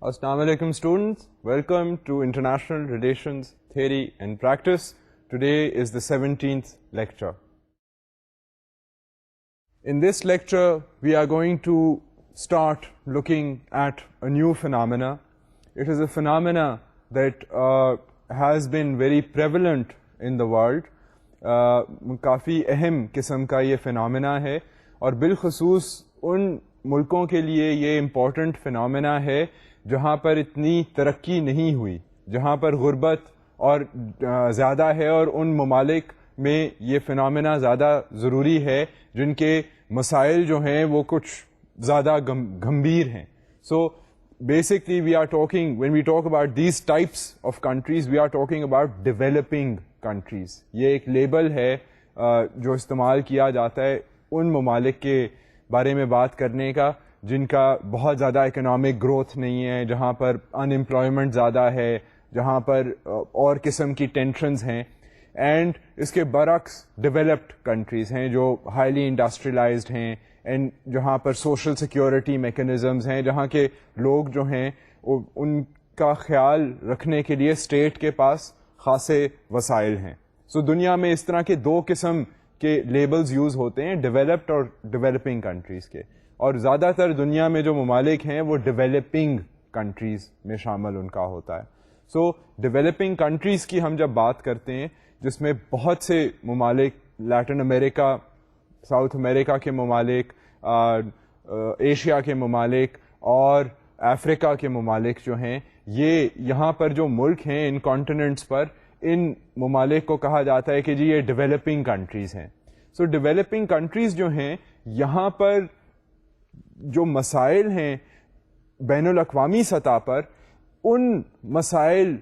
Assalamu alaikum students, welcome to International Relations Theory and Practice. Today is the 17th lecture. In this lecture, we are going to start looking at a new phenomena. It is a phenomena that has been very prevalent in the world. کافی اہم قسم کا یہ phenomenon ہے اور بالخصوص ان ملکوں کے لیے یہ امپورٹنٹ فنامنا ہے جہاں پر اتنی ترقی نہیں ہوئی، جہاں پر غربت اور زیادہ ہے، اور ان ممالک میں یہ فنامنا زیادہ ضروری ہے جن کے مسائل جو ہیں وہ کچھ زیادہ گمبھیر ہیں. So basically we are talking, when we talk about these types of countries, we are talking about developing countries. یہ ایک لیبل ہے جو استعمال کیا جاتا ہے ان ممالک کے بارے میں بات کرنے کا جن کا بہت زیادہ اکنامک گروتھ نہیں ہے، جہاں پر ان امپلائمنٹ زیادہ ہے، جہاں پر اور قسم کی ٹینشنز ہیں. اینڈ اس کے برعکس ڈیولپڈ کنٹریز ہیں جو ہائیلی انڈسٹریلائزڈ ہیں، اینڈ جہاں پر سوشل سیکیورٹی میکینزمز ہیں، جہاں کے لوگ جو ہیں ان کا خیال رکھنے کے لیے اسٹیٹ کے پاس خاصے وسائل ہیں. سو دنیا میں اس طرح کے دو قسم کے لیبلز یوز ہوتے ہیں، ڈیولپڈ اور ڈیولپنگ کنٹریز کے، اور زیادہ تر دنیا میں جو ممالک ہیں وہ ڈیولپنگ کنٹریز میں شامل ان کا ہوتا ہے. سو ڈیولپنگ کنٹریز کی ہم جب بات کرتے ہیں جس میں بہت سے ممالک، لیٹن امریکہ، ساؤتھ امریکہ کے ممالک، ایشیا کے ممالک اور افریقہ کے ممالک جو ہیں، یہ یہاں پر جو ملک ہیں ان کانٹیننٹس پر، ان ممالک کو کہا جاتا ہے کہ جی یہ ڈیولپنگ کنٹریز ہیں. سو ڈیولپنگ کنٹریز جو ہیں یہاں پر جو مسائل ہیں بین الاقوامی سطح پر، ان مسائل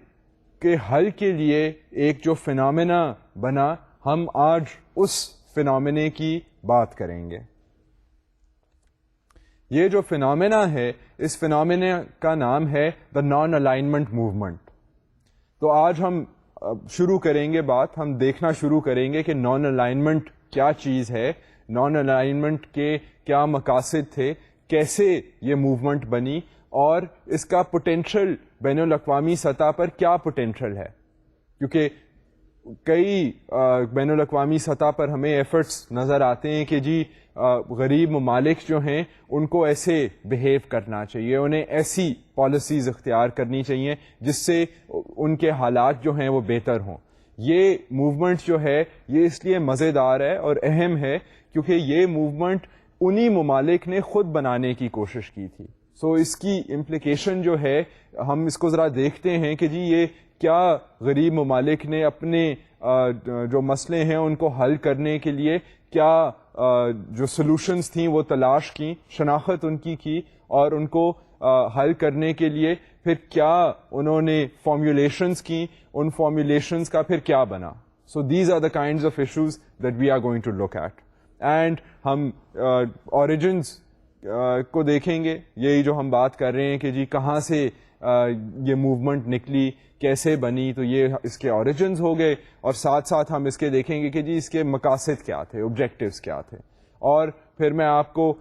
کے حل کے لیے ایک جو فنامنا بنا، ہم آج اس فنامنے کی بات کریں گے. یہ جو فنامنا ہے، اس فنامنا کا نام ہے دا نان الائنمنٹ موومنٹ. تو آج ہم شروع کریں گے بات، ہم دیکھنا شروع کریں گے کہ نان الائنمنٹ کیا چیز ہے، نان الائنمنٹ کے کیا مقاصد تھے، کیسے یہ موومنٹ بنی، اور اس کا پوٹینشل بین الاقوامی سطح پر کیا پوٹینشل ہے. کیونکہ کئی بین الاقوامی سطح پر ہمیں ایفرٹس نظر آتے ہیں کہ جی غریب ممالک جو ہیں ان کو ایسے بہیو کرنا چاہیے، انہیں ایسی پالیسیز اختیار کرنی چاہیے جس سے ان کے حالات جو ہیں وہ بہتر ہوں. یہ موومنٹ جو ہے یہ اس لیے مزیدار ہے اور اہم ہے کیونکہ یہ موومنٹ انہی ممالک نے خود بنانے کی کوشش کی تھی. سو اس کی امپلیکیشن جو ہے، ہم اس کو ذرا دیکھتے ہیں کہ جی یہ کیا غریب ممالک نے اپنے جو مسئلے ہیں ان کو حل کرنے کے لیے کیا جو سلوشنز تھیں وہ تلاش کی، شناخت ان کی اور ان کو حل کرنے کے لیے پھر کیا انہوں نے فارمولیشنز کی، ان فارمولیشنز کا پھر کیا بنا. So these are the kinds of issues that we are going to look at. And ہم اوریجنز کو دیکھیں گے، یہی جو ہم بات کر رہے ہیں کہ جی کہاں سے یہ موومنٹ نکلی، کیسے بنی، تو یہ اس کے اوریجنز ہو گئے، اور ساتھ ساتھ ہم اس کے دیکھیں گے کہ جی اس کے مقاصد کیا تھے، آبجیکٹیوز کیا تھے. اور پھر میں آپ کو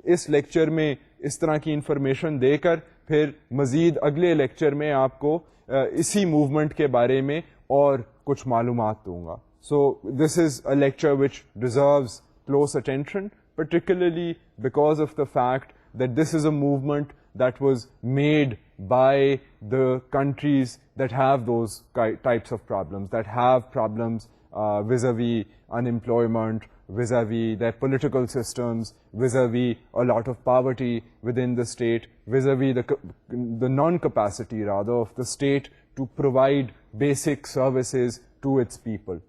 اس لیکچر میں اس طرح کی انفارمیشن دے کر پھر مزید اگلے لیکچر میں آپ کو اسی موومنٹ کے بارے میں اور کچھ معلومات دوں گا. So this is a lecture which deserves close attention, particularly because of the fact that this is a movement that was made by the countries that have those types of problems, that have problems vis-a-vis unemployment, vis-a-vis their political systems, vis-a-vis a lot of poverty within the state, vis-a-vis the non-capacity rather of the state to provide basic services to its people.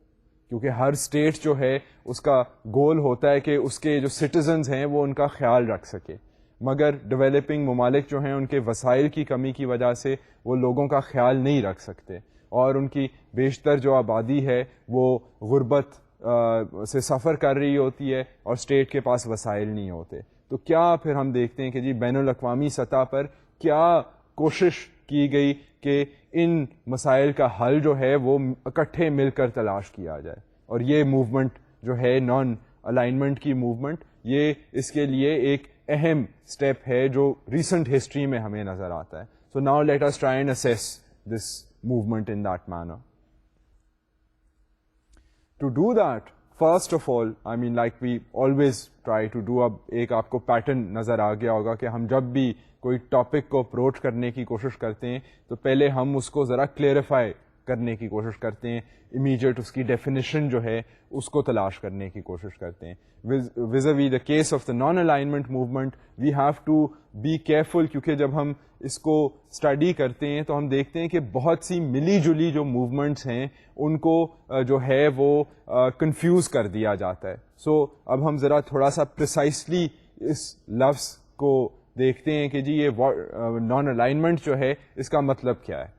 کیونکہ ہر state جو ہے اس کا گول ہوتا ہے کہ اس کے جو citizens ہیں وہ ان کا خیال رکھ سکے، مگر ڈیولپنگ ممالک جو ہیں ان کے وسائل کی کمی کی وجہ سے وہ لوگوں کا خیال نہیں رکھ سکتے، اور ان کی بیشتر جو آبادی ہے وہ غربت سے سفر کر رہی ہوتی ہے اور اسٹیٹ کے پاس وسائل نہیں ہوتے. تو کیا پھر ہم دیکھتے ہیں کہ جی بین الاقوامی سطح پر کیا کوشش کی گئی کہ ان مسائل کا حل جو ہے وہ اکٹھے مل کر تلاش کیا جائے. اور یہ موومنٹ جو ہے نان الائنمنٹ کی موومنٹ، یہ اس کے لیے ایک اہم سٹیپ ہے جو ریسنٹ ہسٹری میں ہمیں نظر آتا ہے. So now let us try and assess this movement in that manner. To do that, first of all, I mean, like we always try to do, اب ایک آپ کو پیٹرن نظر آ گیا ہوگا کہ ہم جب بھی کوئی ٹاپک کو اپروچ کرنے کی کوشش کرتے ہیں تو پہلے ہم اس کو ذرا کلیئرفائی کرنے کی کوشش کرتے ہیں, امیجیٹ اس کی ڈیفینیشن جو ہے اس کو تلاش کرنے کی کوشش کرتے ہیں. Vis a vis the case of the non alignment movement we have to be careful, کیونکہ جب ہم اس کو اسٹڈی کرتے ہیں تو ہم دیکھتے ہیں کہ بہت سی ملی جلی جو موومنٹس ہیں ان کو جو ہے وہ کنفیوز کر دیا جاتا ہے. سو اب ہم ذرا تھوڑا سا پریسائسلی اس لفظ کو دیکھتے ہیں کہ جی یہ نان الائنمنٹ جو ہے اس کا مطلب کیا ہے.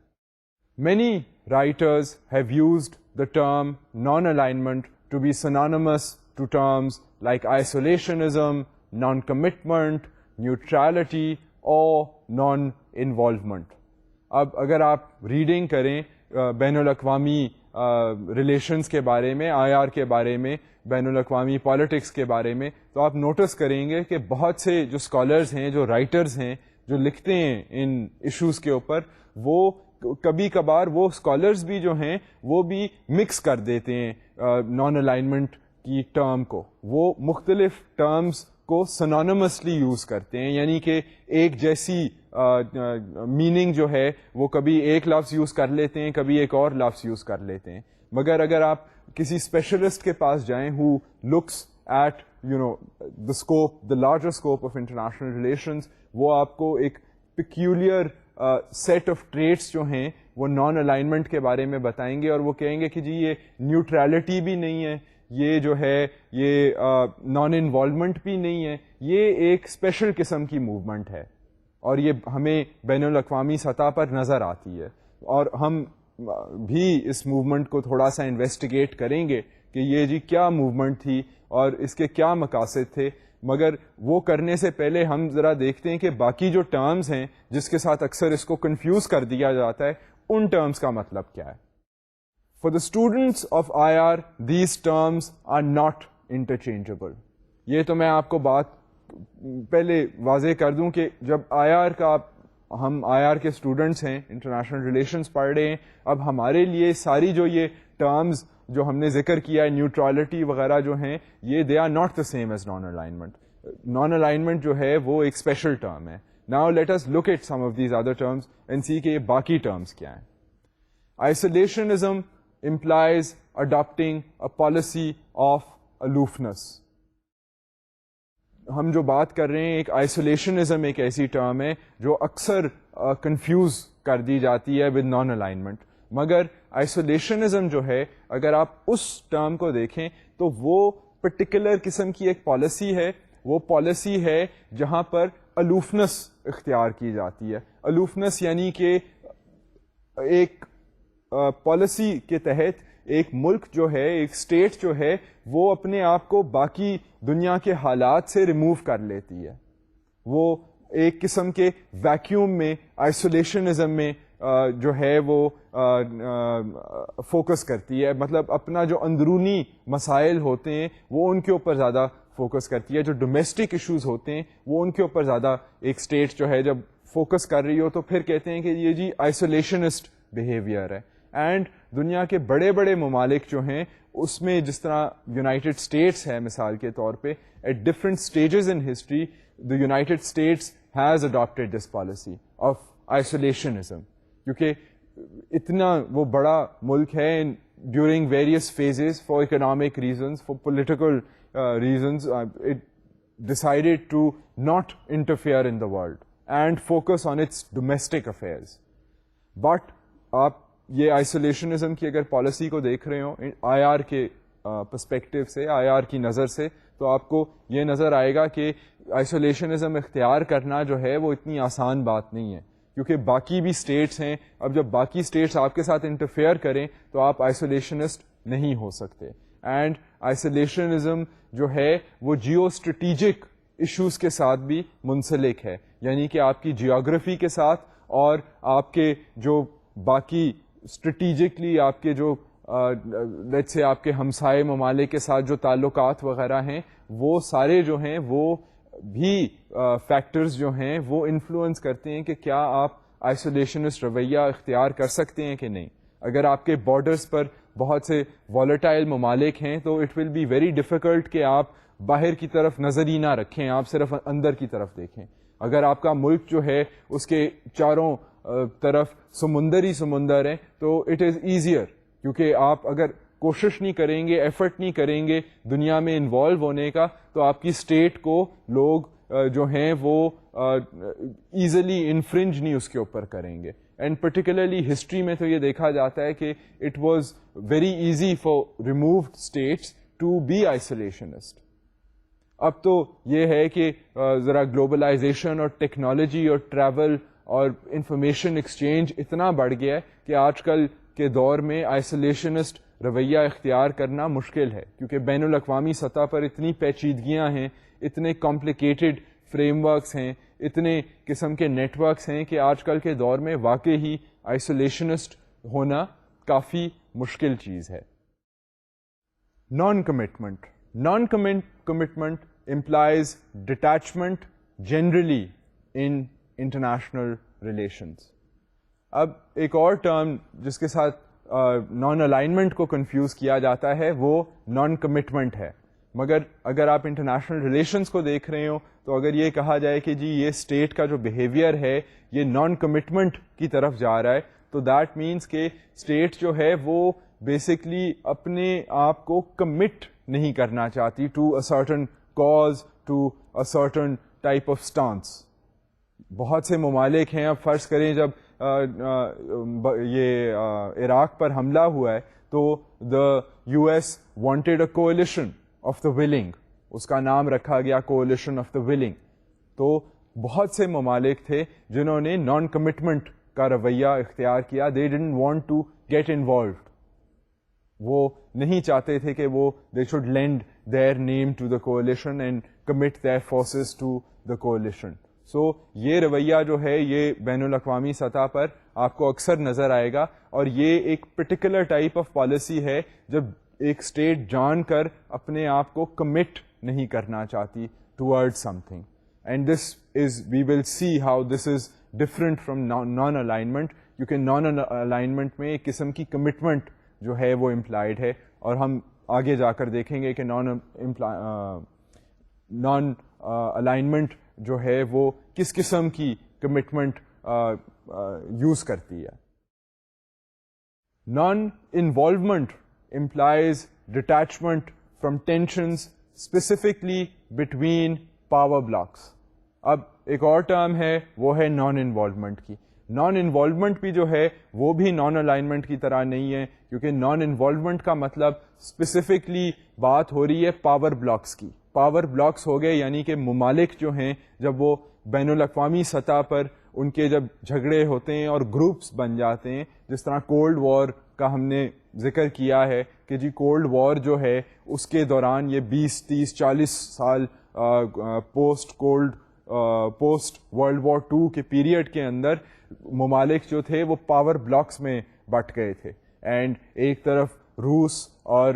Many writers have used the term non-alignment to be synonymous to terms like isolationism, non-commitment, neutrality or non-involvement. اب اگر آپ ریڈنگ کریں بین الاقوامی ریلیشنز کے بارے میں, آئی آر کے بارے میں, بین الاقوامی پالیٹکس کے بارے میں, تو آپ نوٹس کریں گے کہ بہت سے جو اسکالرز ہیں, جو رائٹرز ہیں, جو لکھتے ہیں ان ایشوز کے اوپر, وہ کبھی کبھار وہ اسکالرز بھی جو ہیں وہ بھی مکس کر دیتے ہیں نان الائنمنٹ کی ٹرم کو. وہ مختلف ٹرمز کو سنونیمسلی یوز کرتے ہیں, یعنی کہ ایک جیسی میننگ جو ہے وہ کبھی ایک لفظ یوز کر لیتے ہیں, کبھی ایک اور لفظ یوز کر لیتے ہیں. مگر اگر آپ کسی اسپیشلسٹ کے پاس جائیں who looks at the scope, the larger scope of international relations, وہ آپ کو ایک peculiar سیٹ آف ٹریٹس جو ہیں وہ نان الائنمنٹ کے بارے میں بتائیں گے, اور وہ کہیں گے کہ جی یہ نیوٹرلٹی بھی نہیں ہے, یہ جو ہے یہ نان انوالومنٹ بھی نہیں ہے, یہ ایک اسپیشل قسم کی موومنٹ ہے اور یہ ہمیں بین الاقوامی سطح پر نظر آتی ہے. اور ہم بھی اس موومنٹ کو تھوڑا سا انویسٹیگیٹ کریں گے کہ یہ جی کیا موومنٹ تھی اور اس کے کیا مقاصد تھے. مگر وہ کرنے سے پہلے ہم ذرا دیکھتے ہیں کہ باقی جو ٹرمز ہیں جس کے ساتھ اکثر اس کو کنفیوز کر دیا جاتا ہے, ان ٹرمز کا مطلب کیا ہے. For the students of I R these terms are not interchangeable. یہ تو میں آپ کو بات پہلے واضح کر دوں کہ جب آئی آر کا ہم آئی آر کے اسٹوڈنٹس ہیں, انٹرنیشنل ریلیشنز پڑھ رہے ہیں, اب ہمارے لیے ساری جو یہ ٹرمز جو ہم نے ذکر کیا ہے, نیوٹرالٹی وغیرہ جو ہیں, یہ they are not the same as non alignment. Non alignment جو ہے وہ ایک اسپیشل ٹرم ہے. Now let us look at some of these other terms and see کہ یہ باقی ٹرمز کیا ہیں. Isolationism implies adopting a policy of aloofness. ہم جو بات کر رہے ہیں, ایک آئسولیشنزم ایک ایسی ٹرم ہے جو اکثر کنفیوز کر دی جاتی ہے ود نان الائنمنٹ. مگر آئسولیشنزم جو ہے اگر آپ اس ٹرم کو دیکھیں تو وہ پرٹیکولر قسم کی ایک پالیسی ہے. وہ پالیسی ہے جہاں پر الوفنس اختیار کی جاتی ہے. الوفنس یعنی کہ ایک پالیسی کے تحت ایک ملک جو ہے, ایک اسٹیٹ جو ہے, وہ اپنے آپ کو باقی دنیا کے حالات سے ریموو کر لیتی ہے. وہ ایک قسم کے ویکیوم میں, آئسولیشنزم میں جو ہے وہ فوکس کرتی ہے. مطلب اپنا جو اندرونی مسائل ہوتے ہیں وہ ان کے اوپر زیادہ فوکس کرتی ہے. جو ڈومیسٹک ایشوز ہوتے ہیں وہ ان کے اوپر زیادہ ایک اسٹیٹ جو ہے جب فوکس کر رہی ہو تو پھر کہتے ہیں کہ یہ جی آئسولیشنسٹ بیہیویئر ہے. اینڈ دنیا کے بڑے بڑے ممالک جو ہیں اس میں جس طرح یونائٹڈ اسٹیٹس ہے مثال کے طور پہ, at different stages in history the United States has adopted this policy of isolationism. کیونکہ اتنا وہ بڑا ملک ہے, during various phases for economic reasons, for political reasons, it decided to not interfere in the world and focus on its domestic affairs. But آپ یہ isolationism کی اگر پالیسی کو دیکھ رہے ہو آئی آر کے پرسپیکٹو سے, آئی آر کی نظر سے, تو آپ کو یہ نظر آئے گا کہ آئسولیشنزم اختیار کرنا جو ہے وہ اتنی آسان بات نہیں ہے, کیونکہ باقی بھی اسٹیٹس ہیں. اب جب باقی اسٹیٹس آپ کے ساتھ انٹرفیئر کریں تو آپ آئسولیشنسٹ نہیں ہو سکتے. اینڈ آئسولیشنزم جو ہے وہ جیو اسٹریٹیجک ایشوز کے ساتھ بھی منسلک ہے, یعنی کہ آپ کی جیوگرافی کے ساتھ اور آپ کے جو باقی اسٹریٹیجکلی آپ کے جو لیٹس سے آپ کے ہمسائے ممالک کے ساتھ جو تعلقات وغیرہ ہیں وہ سارے جو ہیں وہ بھی فیکٹرز جو ہیں وہ انفلوئنس کرتے ہیں کہ کیا آپ آئسولیشنسٹ رویہ اختیار کر سکتے ہیں کہ نہیں. اگر آپ کے بارڈرز پر بہت سے والیٹائل ممالک ہیں تو it will be very difficult کہ آپ باہر کی طرف نظر ہی نہ رکھیں, آپ صرف اندر کی طرف دیکھیں. اگر آپ کا ملک جو ہے اس کے چاروں طرف سمندر ہی سمندر ہیں تو اٹ از ایزیئر, کیونکہ آپ اگر کوشش نہیں کریں گے, ایفرٹ نہیں کریں گے دنیا میں انوالو ہونے کا, تو آپ کی اسٹیٹ کو لوگ جو ہیں وہ ایزیلی انفرنج نہیں اس کے اوپر کریں گے. اینڈ پرٹیکولرلی ہسٹری میں تو یہ دیکھا جاتا ہے کہ it was very easy for removed states to be isolationist. اب تو یہ ہے کہ ذرا گلوبلائزیشن اور ٹیکنالوجی اور ٹریول اور انفارمیشن ایکسچینج اتنا بڑھ گیا ہے کہ آج کل کے دور میں آئسولیشنسٹ رویہ اختیار کرنا مشکل ہے, کیونکہ بین الاقوامی سطح پر اتنی پیچیدگیاں ہیں, اتنے کمپلیکیٹڈ فریم ورکس ہیں, اتنے قسم کے نیٹ ورکس ہیں کہ آج کل کے دور میں واقعی ہی آئسولیشنسٹ ہونا کافی مشکل چیز ہے. Non commitment. Non commitment implies detachment generally in international relations. اب ایک اور ٹرم جس کے ساتھ نان الائنمنٹ کو کنفیوز کیا جاتا ہے وہ نان کمٹمنٹ ہے, مگر اگر آپ انٹرنیشنل ریلیشنز کو دیکھ رہے ہو تو اگر یہ کہا جائے کہ جی یہ اسٹیٹ کا جو بیہیویئر ہے یہ نان کمٹمنٹ کی طرف جا رہا ہے, تو دیٹ مینس کہ اسٹیٹ جو ہے وہ بیسکلی اپنے آپ کو کمٹ نہیں کرنا چاہتی to a certain cause, to a certain type of stance. بہت سے ممالک ہیں, اب فرض کریں جب یہ عراق پر حملہ ہوا ہے تو the US wanted a coalition of the willing, اس کا نام رکھا گیا coalition of the willing. تو بہت سے ممالک تھے جنہوں نے نان کمٹمنٹ کا رویہ اختیار کیا. they didn't want to get involved. وہ نہیں چاہتے تھے کہ وہ they should lend their name to the coalition and commit their forces to the coalition. So یہ رویہ جو ہے یہ بین الاقوامی سطح پر آپ کو اکثر نظر آئے گا, اور یہ ایک پرٹیکولر ٹائپ آف پالیسی ہے جب ایک اسٹیٹ جان کر اپنے آپ کو کمٹ نہیں کرنا چاہتی toward something. And this is we will see how this is different from non alignment, کیونکہ نان الائنمنٹ میں ایک قسم کی کمٹمنٹ جو ہے وہ امپلائڈ ہے, اور ہم آگے جا کر دیکھیں گے کہ نان الائنمنٹ جو ہے وہ کس قسم کی کمٹمنٹ یوز کرتی ہے. Non involvement employs detachment from tensions specifically between power blocs. اب ایک اور ٹرم ہے وہ ہے نان انوالومنٹ کی. نان انوالومنٹ بھی جو ہے وہ بھی نان الائنمنٹ کی طرح نہیں ہے, کیونکہ نان انوالومنٹ کا مطلب اسپیسیفکلی بات ہو رہی ہے پاور بلاکس کی. پاور بلاکس ہو گئے یعنی کہ ممالک جو ہیں جب وہ بین الاقوامی سطح پر ان کے جب جھگڑے ہوتے ہیں اور گروپس بن جاتے ہیں, جس طرح کولڈ وار کا ہم نے ذکر کیا ہے کہ جی کولڈ وار جو ہے اس کے دوران یہ 20, 30, 40 سال پوسٹ ورلڈ وار 2 کے پیریڈ کے اندر ممالک جو تھے وہ پاور بلاکس میں بٹ گئے تھے. اینڈ ایک طرف روس اور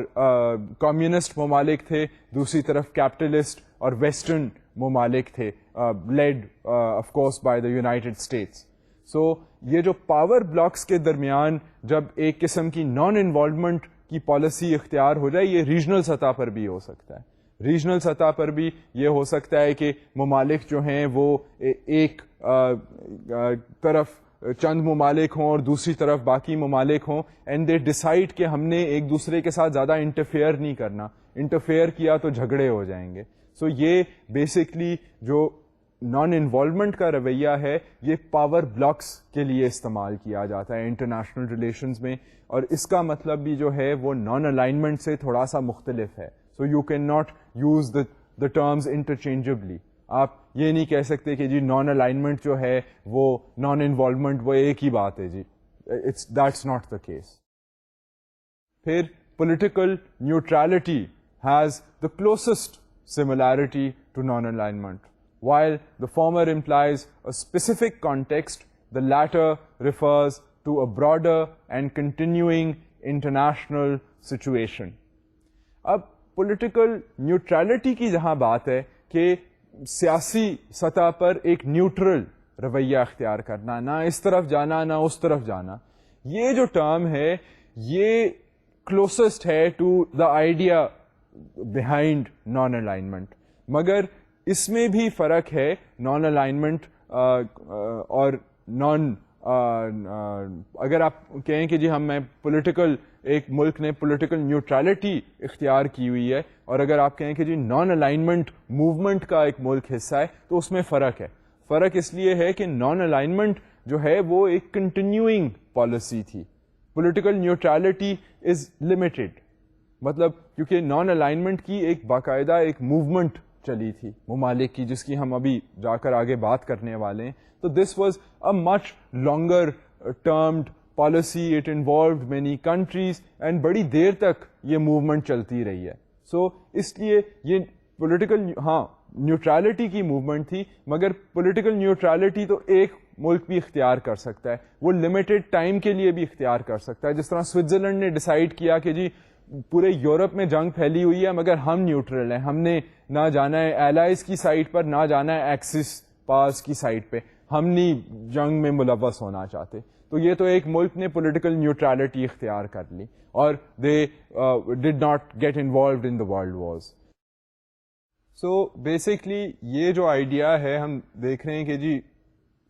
کمیونسٹ ممالک تھے, دوسری طرف کیپٹلسٹ اور ویسٹرن ممالک تھے, led of course by the United States. So یہ جو پاور بلاکس کے درمیان جب ایک قسم کی نان انوالومنٹ کی پالیسی اختیار ہو جائے, یہ ریجنل سطح پر بھی ہو سکتا ہے. ریجنل سطح پر بھی یہ ہو سکتا ہے کہ ممالک جو ہیں وہ ایک طرف چند ممالک ہوں اور دوسری طرف باقی ممالک ہوں, اینڈ دے ڈیسائیڈ کہ ہم نے ایک دوسرے کے ساتھ زیادہ انٹرفیئر نہیں کرنا, انٹرفیئر کیا تو جھگڑے ہو جائیں گے. سو یہ بیسکلی جو نان انوالومنٹ کا رویہ ہے یہ پاور بلاکس کے لیے استعمال کیا جاتا ہے انٹرنیشنل ریلیشنز میں, اور اس کا مطلب بھی جو ہے وہ نان الائنمنٹ سے تھوڑا سا مختلف ہے. So you can not use the terms interchangeably. آپ یہ نہیں کہہ سکتے کہ جی نان الائنمنٹ جو ہے وہ نان انوالومنٹ وہ ایک ہی بات ہے جی, دیٹس ناٹ دا کیس. پھر political neutrality has the closest similarity to non-alignment. While the former implies a specific context, the latter refers to a broader and continuing international situation. اب political neutrality کی جہاں بات ہے کہ سیاسی سطح پر ایک نیوٹرل رویہ اختیار کرنا, نہ اس طرف جانا نہ اس طرف جانا. یہ جو ٹرم ہے یہ کلوسسٹ ہے to the idea behind non alignment, مگر اس میں بھی فرق ہے نان الائنمنٹ اور نان. اگر آپ کہیں کہ جی میں پولیٹیکل, ایک ملک نے پولیٹیکل نیوٹرلٹی اختیار کی ہوئی ہے, اور اگر آپ کہیں کہ جی نان الائنمنٹ موومنٹ کا ایک ملک حصہ ہے, تو اس میں فرق ہے. فرق اس لیے ہے کہ نان الائنمنٹ جو ہے وہ ایک کنٹینیوئنگ پالیسی تھی, پولیٹیکل نیوٹرلٹی از لمیٹڈ. مطلب کیونکہ نان الائنمنٹ کی ایک باقاعدہ ایک موومنٹ چلی تھی ممالک کی, جس کی ہم ابھی جا کر آگے بات کرنے والے ہیں. تو دس was a much longer termed policy, it involved many countries, and بڑی دیر تک یہ موومنٹ چلتی رہی ہے. سو اس لیے یہ پولیٹیکل, ہاں نیوٹرلٹی کی موومنٹ تھی, مگر پولیٹیکل نیوٹرلٹی تو ایک ملک بھی اختیار کر سکتا ہے, وہ لمیٹڈ ٹائم کے لیے بھی اختیار کر سکتا ہے. جس طرح سوئٹزرلینڈ نے ڈیسائیڈ کیا کہ جی پورے یورپ میں جنگ پھیلی ہوئی ہے مگر ہم نیوٹرل ہیں, ہم نے نہ جانا ہے ایلائز کی سائڈ پر نہ جانا ہے ایکسس پاس کی سائڈ پہ, ہم نہیں جنگ میں ملوث ہونا چاہتے. تو یہ تو ایک ملک نے پولیٹیکل نیوٹرلٹی اختیار کر لی, اور they did not get involved in the world wars. So basically یہ جو آئیڈیا ہے, ہم دیکھ رہے ہیں کہ جی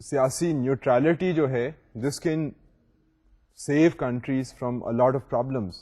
سیاسی نیوٹرلٹی جو ہے this can save countries from a lot of problems,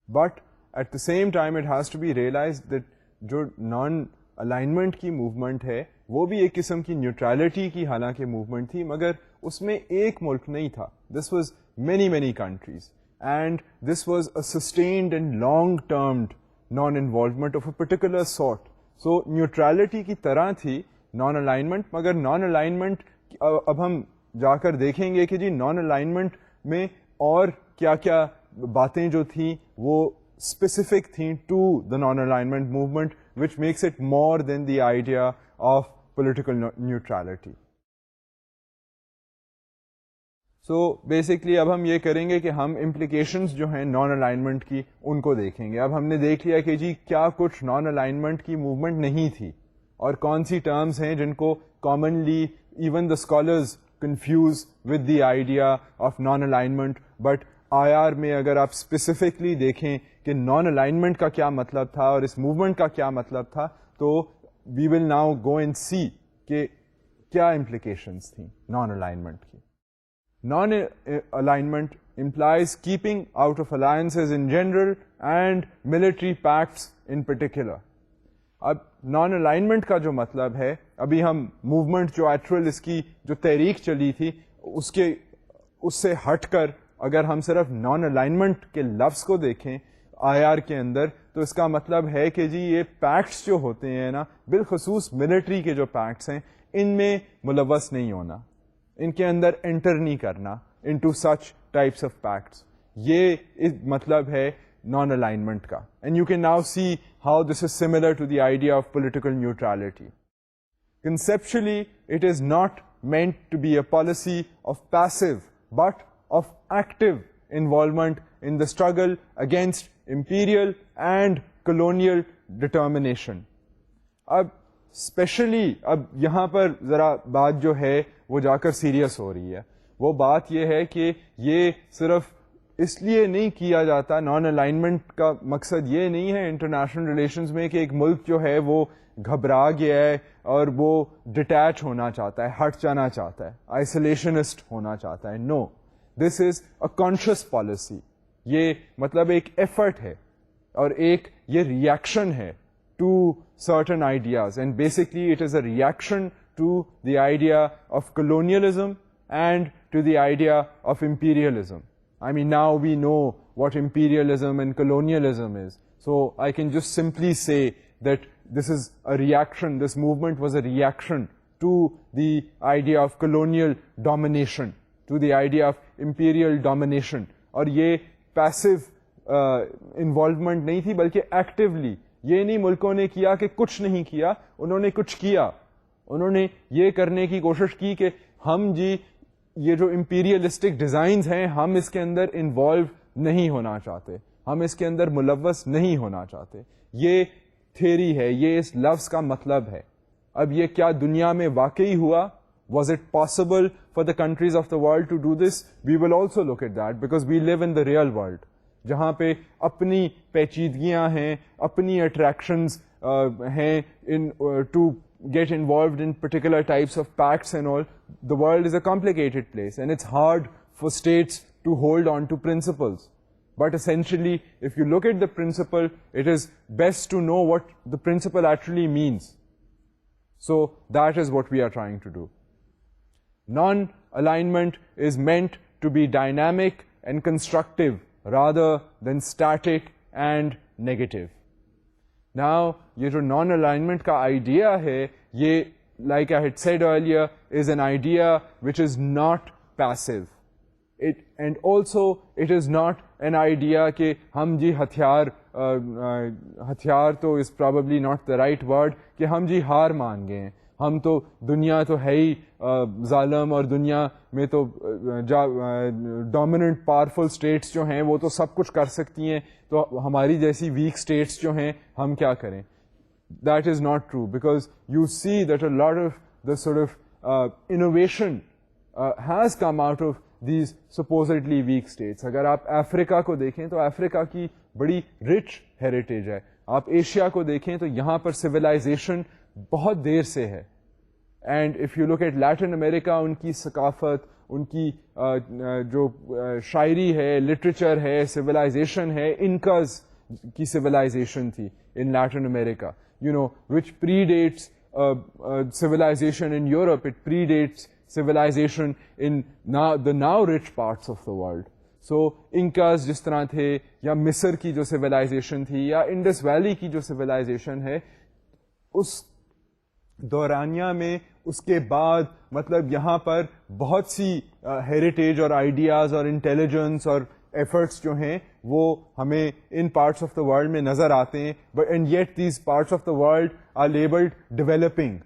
but at the same time it has to be realize that جو نان الائنمنٹ کی موومنٹ ہے وہ بھی ایک قسم کی نیوٹرلٹی کی حالانکہ موومنٹ تھی, مگر اس میں ایک ملک نہیں تھا. This was many countries, and this was a sustained and long termed non involvement of a particular sort. So neutrality کی طرح تھی نان الائنمنٹ, مگر نان الائنمنٹ اب ہم جا کر دیکھیں گے کہ جی نان الائنمنٹ میں اور کیا کیا باتیں جو تھیں وہ اسپیسیفک تھیں to the non alignment movement, which makes it more than the idea of political neutrality. So basically اب ہم یہ کریں گے کہ ہم implications جو ہیں نان الائنمنٹ کی ان کو دیکھیں گے. اب ہم نے دیکھ لیا کہ جی کیا کچھ نان الائنمنٹ کی موومنٹ نہیں تھی, اور کون سی ٹرمز ہیں جن کو commonly even the scholars confuse with the idea of non alignment. But I are میں اگر آپ اسپیسیفکلی دیکھیں کہ نان الائنمنٹ کا کیا مطلب تھا اور اس موومنٹ کا کیا مطلب تھا, تو وی will now go and see کہ کیا امپلیکیشنس تھیں نان الائنمنٹ کی. Non alignment implies keeping out of alliances in general and military pacts in particular. اب نان الائنمنٹ کا جو مطلب ہے, ابھی ہم موومنٹ جو ایکچوئل اس کی جو تحریک چلی تھی اس سے ہٹ کر اگر ہم صرف نان الائنمنٹ کے لفظ کو دیکھیں آئی آر کے اندر, تو اس کا مطلب ہے کہ جی یہ پیکٹس جو ہوتے ہیں نا, بالخصوص ملٹری کے جو پیکٹس ہیں, ان میں ملوث نہیں ہونا, ان کے اندر انٹر نہیں کرنا into such types of pacts. یہ مطلب ہے نان الائنمنٹ کا. And you can now see how this is similar to the idea of political neutrality. Conceptually, it is not meant to be a policy of passive but of active involvement in the struggle against imperial and colonial determination. اب especially اب یہاں پر ذرا بات جو ہے وہ جا کر سیریس ہو رہی ہے. وہ بات یہ ہے کہ یہ صرف اس لیے نہیں کیا جاتا, نان الائنمنٹ کا مقصد یہ نہیں ہے انٹرنیشنل ریلیشنز میں کہ ایک ملک جو ہے وہ گھبرا گیا ہے اور وہ ڈیٹیچ ہونا چاہتا ہے, ہٹ جانا چاہتا ہے, آئسولیشنسٹ ہونا چاہتا ہے. نو, دس از اے کانشیس پالیسی. یہ مطلب ایک ایفرٹ ہے اور ایک یہ ریئیکشن ہے to certain ideas, and basically it is a reaction to the idea of colonialism and to the idea of imperialism. I mean, now we know what imperialism and colonialism is. So I can just simply say that this is a reaction, this movement was a reaction to the idea of colonial domination, to the idea of imperial domination. اور یہ passive involvement نہیں تھی بلکہ actively. یہ نہیں ملکوں نے کیا کہ کچھ نہیں کیا, انہوں نے کچھ کیا. انہوں نے یہ کرنے کی کوشش کی کہ ہم جی یہ جو امپیریلسٹک ڈیزائنز ہیں ہم اس کے اندر انوالو نہیں ہونا چاہتے, ہم اس کے اندر ملوث نہیں ہونا چاہتے. یہ تھیری ہے, یہ اس لفظ کا مطلب ہے. اب یہ کیا دنیا میں واقعی ہوا Was it possible for the countries of the world to do this? We will also look at that because we live in the real world, جہاں پہ اپنی پیچیدگیاں ہیں, اپنی اٹریکشنز ہیں to get involved in particular types of pacts and all. The world is a complicated place and it's hard for states to hold on to principles. But essentially, if you look at the principle, it is best to know what the principle actually means. So that is what we are trying to do. Non-alignment is meant to be dynamic and constructive rather than static and negative. Now, یہ جو non-alignment کا idea ہے, یہ, like I had said earlier, is an idea which is not passive. And also it is not an idea کہ ہم جی ہتھیار تو is probably not the right word, کہ ہم جی ہار مان گئے ہیں, ہم تو دنیا تو ہے ہی ظالم, اور دنیا میں تو ڈومیننٹ پاورفل اسٹیٹس جو ہیں وہ تو سب کچھ کر سکتی ہیں, تو ہماری جیسی ویک اسٹیٹس جو ہیں ہم کیا کریں. That is not true, because you see that a lot of the sort of innovation has come out of these supposedly weak states. اگر آپ افریقہ کو دیکھیں تو افریقہ کی بڑی رچ ہیریٹیج ہے. آپ ایشیا کو دیکھیں تو یہاں پر سویلائزیشن بہت دیر سے ہے. And if you look at Latin America, ان کی ثقافت, ان کی جو شاعری ہے, لٹریچر ہے, سویلائزیشن ہے, انکاز کی سویلائزیشن تھی in Latin America, which predates civilization in Europe. It predates civilization in the now rich parts of the world. So Incas جس طرح تھے, یا مصر کی جو civilization تھی, یا انڈس ویلی کی جو civilization ہے, اس دورانیہ میں اس کے بعد مطلب یہاں پر بہت سی ہیریٹیج اور آئیڈیاز اور انٹیلیجنس اور ایفرٹس جو ہیں وہ ہمیں ان پارٹس آف دا ورلڈ میں نظر آتے ہیں. But and yet these parts of the world are labelled developing.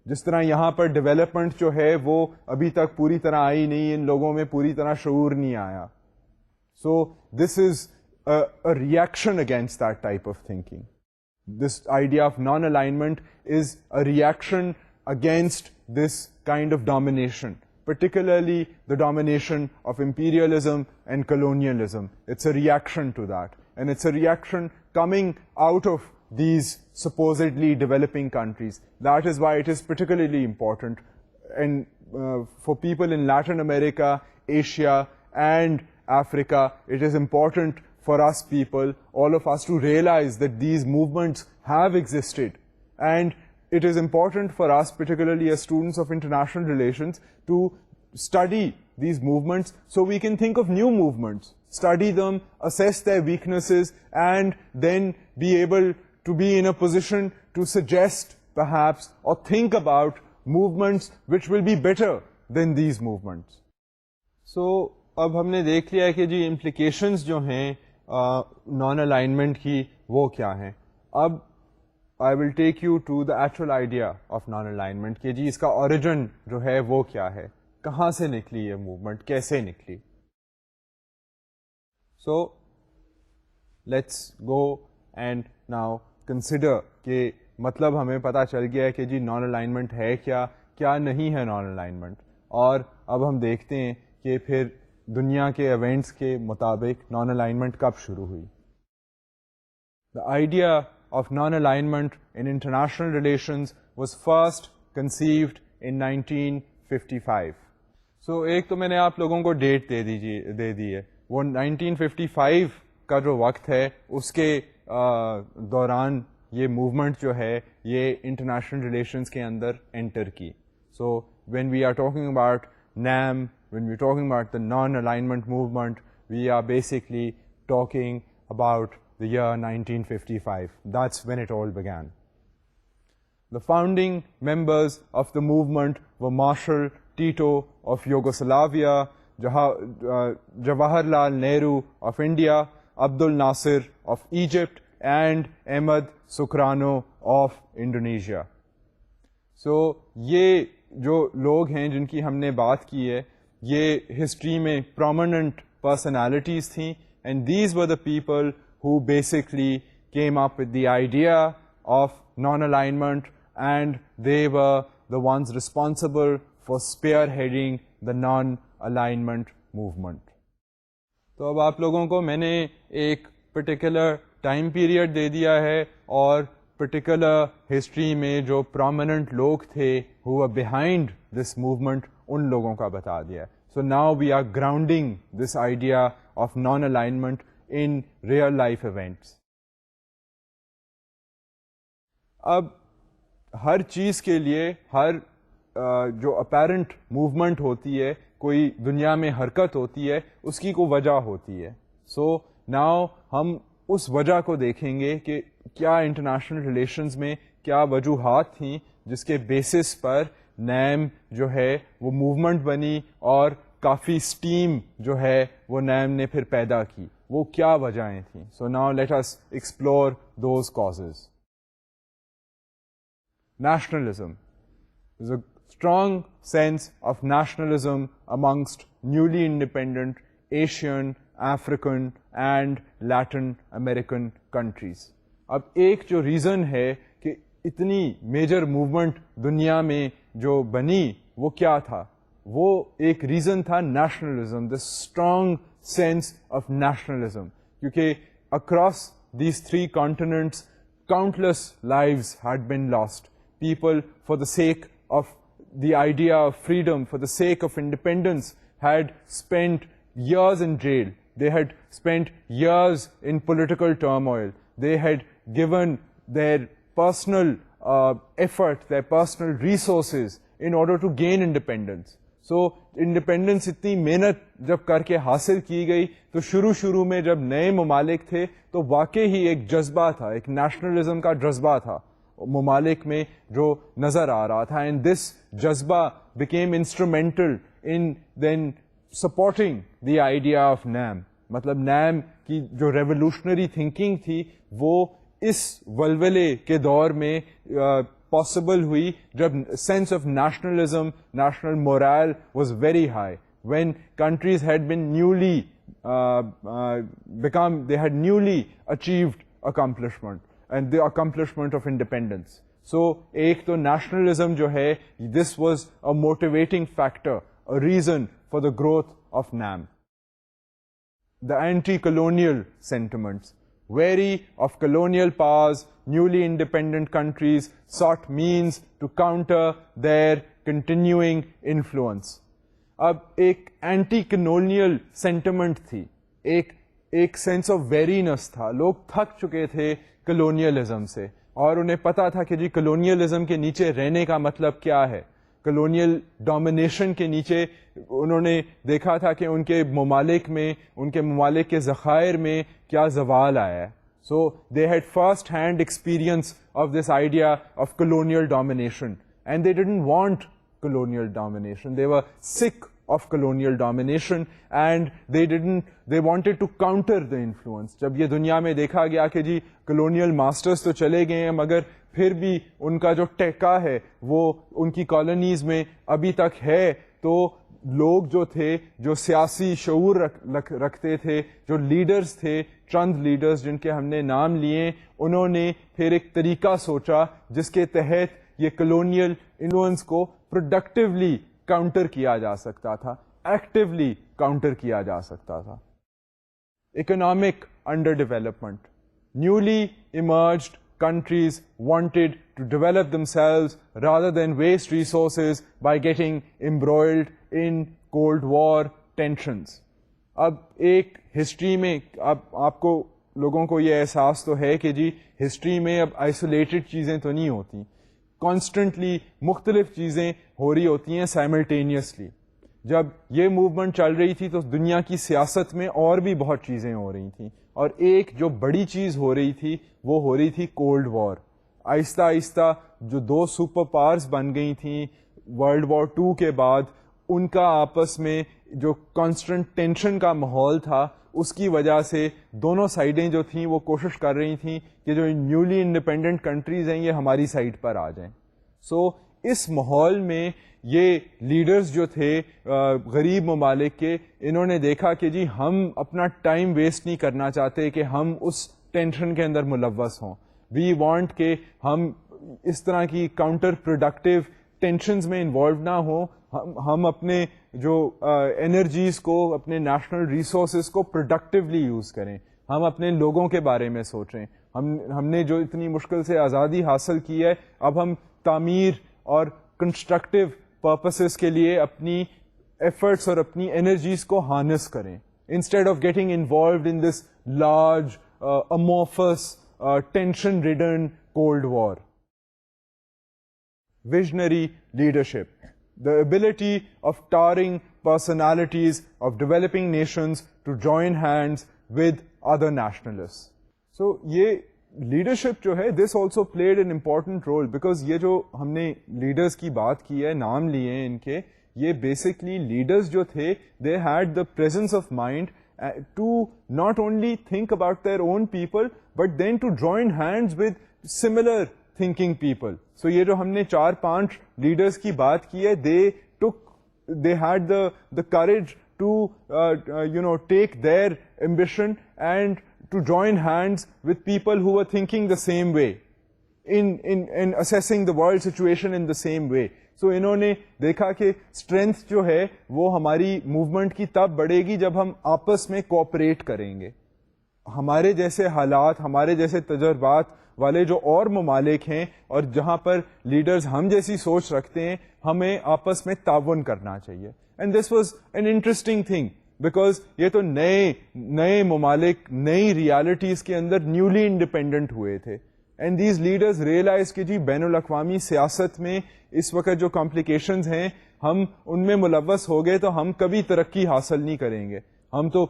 جس طرح یہاں پر ڈیولپمنٹ جو ہے وہ ابھی تک پوری طرح آئی نہیں, ان لوگوں میں پوری طرح شعور نہیں آیا. سو this is a reaction against that type of thinking. This idea of non-alignment is a reaction against this kind of domination, particularly the domination of imperialism and colonialism. It's a reaction to that, and it's a reaction coming out of these supposedly developing countries. That is why it is particularly important, and for people in Latin America, Asia and Africa, it is important for us people, all of us, to realize that these movements have existed. And it is important for us, particularly as students of international relations, to study these movements so we can think of new movements, study them, assess their weaknesses, and then be able to be in a position to suggest perhaps or think about movements which will be better than these movements. So اب ہم نے دیکھ لیا ہے کہ جی implications جو ہیں non alignment کی وہ کیا ہیں. اب I will take you to the actual idea of non alignment کہ جی اس کا اوریجن جو ہے وہ کیا ہے, کہاں سے نکلی یہ موومنٹ, کیسے نکلی. So let's go and now consider کہ مطلب ہمیں پتہ چل گیا ہے کہ جی نان الائنمنٹ ہے کیا, کیا نہیں ہے نان الائنمنٹ, اور اب ہم دیکھتے ہیں کہ پھر دنیا کے ایونٹس کے مطابق نان الائنمنٹ کب شروع ہوئی. The idea of non alignment in international relations was first conceived in 1955. So ایک تو میں نے آپ لوگوں کو ڈیٹ دے دی ہے, وہ 1955 کا جو وقت ہے اس کے دوران یہ موومنٹ جو ہے یہ انٹرنیشنل ریلیشنز کے اندر انٹر کی. So when we are talking about NAM, when we're talking about the non-alignment movement, we are basically talking about the year 1955. That's when it all began. The founding members of the movement were Marshal Tito of Yugoslavia, Jawaharlal Nehru of India, Abdul Nasir of Egypt, and Ahmed Sukarno of Indonesia. So یہ جو لوگ ہیں جن کی ہم نے بات کی ہے یہ ہسٹری میں پرومیننٹ پرسنالٹیز تھیں, and these were the people who basically came up with the idea of non alignment, and they were the ones responsible for spearheading the non-alignment movement. تو اب آپ لوگوں کو میں نے ایک پرٹیکولر ٹائم پیریڈ دے دیا ہے اور پرٹیکولر ہسٹری میں جو پرومیننٹ لوگ تھے who were behind this movement ان لوگوں کا بتا دیا ہے. So now we are grounding this idea of non-alignment in real life events. اب ہر چیز کے لیے ہر جو اپیرنٹ موومنٹ ہوتی ہے, کوئی دنیا میں حرکت ہوتی ہے, اس کی کوئی وجہ ہوتی ہے. سو ناؤ ہم اس وجہ کو دیکھیں گے کہ کیا انٹرنیشنل ریلیشنز میں کیا وجوہات تھیں جس کے بیسس پر نیم جو ہے وہ موومنٹ بنی اور کافی اسٹیم جو ہے وہ نیم نے پھر پیدا کی, وہ کیا وجہیں تھیں. So now let us explore those causes. Nationalism. There's a strong sense of nationalism amongst newly independent Asian, African and Latin American countries. اب ایک جو ریزن ہے کہ اتنی میجر موومنٹ دنیا میں جو بنی وہ کیا تھا, وہ ایک ریزن تھا nationalism, the strong sense of nationalism. کیونکہ across these three continents countless lives had been lost. People, for the sake of the idea of freedom, for the sake of independence, had spent years in jail. They had spent years in political turmoil. They had given their personal effort, their personal resources in order to gain independence. So, independence اتنی محنت جب کر کے حاصل کی گئی تو شروع میں جب نئے ممالک تھے تو واقعی ہی ایک جذبہ تھا, ایک نیشنلزم کا جذبہ تھا ممالک میں جو نظر آ رہا تھا. اینڈ دس جذبہ became instrumental in then supporting the idea of NAM. مطلب نیم کی جو ریولیوشنری تھنکنگ تھی وہ اس ولولے کے دور میں پاسبل ہوئی جب sense of nationalism, national morale was very high, when countries had been newly they had newly achieved accomplishment and the accomplishment of independence. So ایک تو nationalism جو ہے, this was a motivating factor, a reason for the growth of NAM. The anti-colonial sentiments, wary of colonial powers, newly independent countries sought means to counter their continuing influence. اب ایک anti colonial sentiment تھی, ایک sense of variance تھا. لوگ تھک چکے تھے colonialism سے اور انہیں پتا تھا کہ جی کلونیلزم کے نیچے رہنے کا مطلب کیا ہے. کلونیل ڈومینیشن کے نیچے انہوں نے دیکھا تھا کہ ان کے ممالک کے ذخائر میں کیا زوال آیا ہے. So they had first hand experience of this idea of colonial domination and they didn't want colonial domination. They were sick of colonial domination and they wanted to counter the influence. جب یہ دنیا میں دیکھا گیا کہ جی colonial masters تو چلے گئے ہیں مگر پھر بھی ان کا جو ٹیکا ہے وہ ان کی کالونیز میں ابھی تک ہے, تو لوگ جو تھے جو سیاسی شعور رکھتے تھے, جو لیڈرز تھے, چند لیڈرز جن کے ہم نے نام لیے, انہوں نے پھر ایک طریقہ سوچا جس کے تحت یہ کلونیل انفلوئنس کو پروڈکٹیولی کاؤنٹر کیا جا سکتا تھا, ایکٹیولی کاؤنٹر کیا جا سکتا تھا. Economic under development, newly emerged countries wanted to develop themselves rather than waste resources by getting embroiled in Cold War tensions. اب ایک ہسٹری میں اب آپ کو لوگوں کو یہ احساس تو ہے کہ جی ہسٹری میں اب آئسولیٹڈ چیزیں تو نہیں ہوتی, کانسٹنٹلی مختلف چیزیں ہو رہی ہوتی ہیں سائملٹینیسلی. جب یہ موومنٹ چل رہی تھی تو دنیا کی سیاست میں اور بھی بہت چیزیں ہو رہی تھیں, اور ایک جو بڑی چیز ہو رہی تھی وہ ہو رہی تھی کولڈ وار. آہستہ آہستہ جو دو سپر پاورز بن گئی تھیں ورلڈ وار 2 کے بعد, ان کا آپس میں جو کانسٹنٹ ٹینشن کا ماحول تھا اس کی وجہ سے دونوں سائڈیں جو تھیں وہ کوشش کر رہی تھیں کہ جو نیولی انڈیپینڈنٹ کنٹریز ہیں یہ ہماری سائڈ پر آ جائیں. سو اس ماحول میں یہ لیڈرز جو تھے غریب ممالک کے, انہوں نے دیکھا کہ جی ہم اپنا ٹائم ویسٹ نہیں کرنا چاہتے کہ ہم اس ٹینشن کے اندر ملوث ہوں. وی وانٹ کہ ہم اس طرح کی کاؤنٹر پروڈکٹیو ٹینشنز میں انوالو نہ ہوں, ہم اپنے جو انرجیز کو, اپنے نیشنل ریسورسز کو پروڈکٹیولی یوز کریں, ہم اپنے لوگوں کے بارے میں سوچیں. ہم نے جو اتنی مشکل سے آزادی حاصل کی ہے, اب ہم تعمیر اور کنسٹرکٹیو پرپسز کے لیے اپنی ایفرٹس اور اپنی انرجیز کو ہارنس کریں, instead of getting involved in this large amorphous tension ridden cold war. Visionary leadership, the ability of towering personalities of developing nations to join hands with other nationalists. So یہ leadership جو ہے, this also played an important role, because یہ جو ہم نے leaders کی بات کی ہے, نام لیے ہیں ان کے, یہ basically leaders جو تھے, they had the presence of mind to not only think about their own people, but then to join hands with similar thinking people. So یہ جو ہم نے 4-5 leaders کی بات کی ہے, they had the courage to take their ambition and to join hands with people who were thinking the same way, in assessing the world situation in the same way. So انہوں نے دیکھا کہ strength جو ہے وہ ہماری movement کی تب بڑھے گی جب ہم آپس میں کوآپریٹ کریں گے. ہمارے جیسے حالات, ہمارے جیسے تجربات والے جو اور ممالک ہیں, اور جہاں پر لیڈرز ہم جیسی سوچ رکھتے ہیں, ہمیں آپس میں تعاون کرنا چاہیے. And this was an interesting thing, because یہ تو نئے ممالک نئی ریالٹیز کے اندر نیولی انڈیپینڈنٹ ہوئے تھے. اینڈ دیز لیڈرز ریئلائز کہ جی بین الاقوامی سیاست میں اس وقت جو کمپلیکیشنز ہیں, ہم ان میں ملوث ہو گئے تو ہم کبھی ترقی حاصل نہیں کریں گے, ہم تو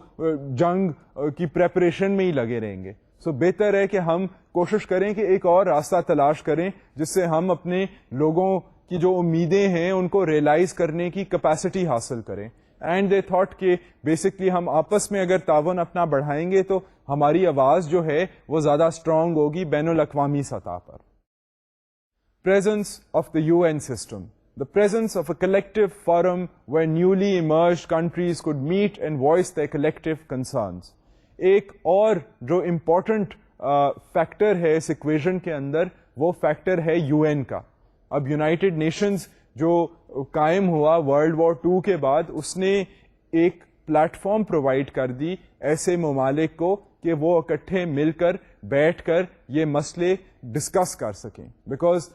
جنگ کی پریپریشن میں ہی لگے رہیں گے. سو بہتر ہے کہ ہم کوشش کریں کہ ایک اور راستہ تلاش کریں جس سے ہم اپنے لوگوں کی جو امیدیں ہیں ان کو ریئلائز کرنے کی کیپیسٹی حاصل کریں. اینڈ دے تھاٹ کہ بیسکلی ہم آپس میں اگر تعاون اپنا بڑھائیں گے تو ہماری آواز جو ہے وہ زیادہ اسٹرانگ ہوگی بین الاقوامی سطح پر. Presence of the UN system, the presence of a collective forum where newly emerged countries could meet and voice their collective concerns. ایک اور جو امپورٹنٹ فیکٹر ہے اس ایکویژن کے اندر, وہ فیکٹر ہے UN کا. اب یونائٹڈ نیشنز جو قائم ہوا ورلڈ وار 2 کے بعد, اس نے ایک پلیٹ فارم پرووائڈ کر دی ایسے ممالک کو کہ وہ اکٹھے مل کر بیٹھ کر یہ مسئلے ڈسکس کر سکیں. بیکاز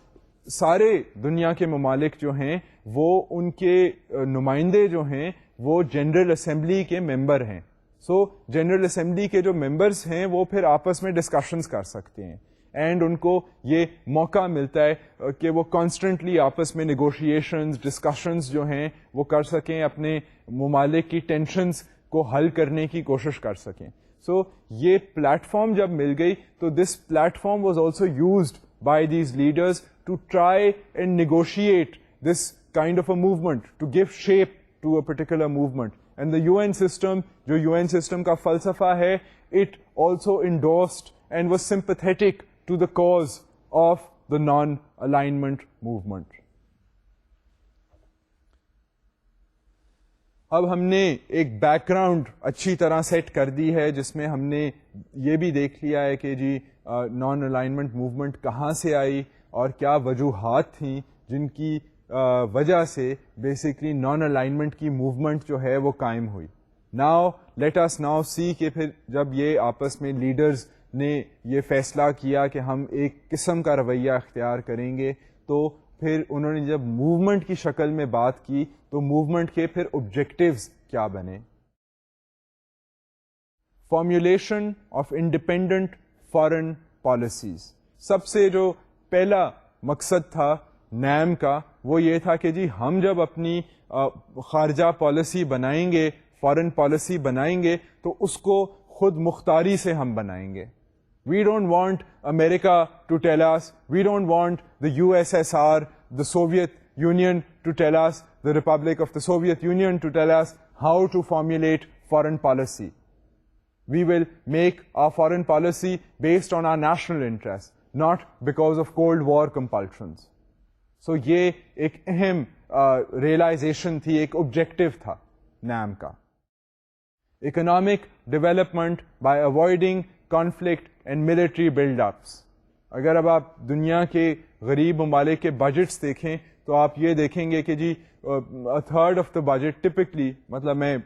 سارے دنیا کے ممالک جو ہیں وہ ان کے نمائندے جو ہیں وہ جنرل اسمبلی کے ممبر ہیں. سو جنرل اسمبلی کے جو ممبرس ہیں وہ پھر آپس میں ڈسکشنز کر سکتے ہیں, اینڈ ان کو یہ موقع ملتا ہے کہ وہ کانسٹنٹلی آپس میں نیگوشیشنز, ڈسکشنز جو ہیں وہ کر سکیں, اپنے ممالک کی ٹینشنز کو حل کرنے کی کوشش کر سکیں. سو یہ پلیٹ فارم جب مل گئی تو this platform was also used by these leaders to try and negotiate this kind of a movement, to give shape to a particular movement. And the UN system, جو UN system کا فلسفہ ہے, it also endorsed and was sympathetic to the cause of the non-alignment movement. اب ہم نے ایک back ground اچھی طرح سیٹ کر دی ہے جس میں ہم نے یہ بھی دیکھ لیا ہے کہ جی نان الائنمنٹ موومنٹ کہاں سے آئی اور کیا وجوہات تھیں جن کی وجہ سے بیسکلی نان الائنمنٹ کی موومنٹ جو ہے وہ قائم ہوئی. Now let us now see کہ پھر جب یہ آپس میں لیڈرز نے یہ فیصلہ کیا کہ ہم ایک قسم کا رویہ اختیار کریں گے, تو پھر انہوں نے جب موومنٹ کی شکل میں بات کی تو موومنٹ کے پھر آبجیکٹیوز کیا بنے. Formulation of independent foreign policies, سب سے جو پہلا مقصد تھا نیم کا وہ یہ تھا کہ جی ہم جب اپنی خارجہ پالیسی بنائیں گے, فارن پالیسی بنائیں گے, تو اس کو خود مختاری سے ہم بنائیں گے. We don't want America to tell us, we don't want the USSR, the Soviet Union to tell us, the Republic of the Soviet Union to tell us how to formulate foreign policy. We will make our foreign policy based on our national interests, not because of Cold War compulsions. So یہ ایک اہم realization تھی, ایک objective تھا نام کا. Economic development by avoiding conflict and military build-ups. اگر اب آپ دنیا کے غریب ممالک کے بجٹس دیکھیں تو آپ یہ دیکھیں گے کہ جی third of the budget typically, مطلب میں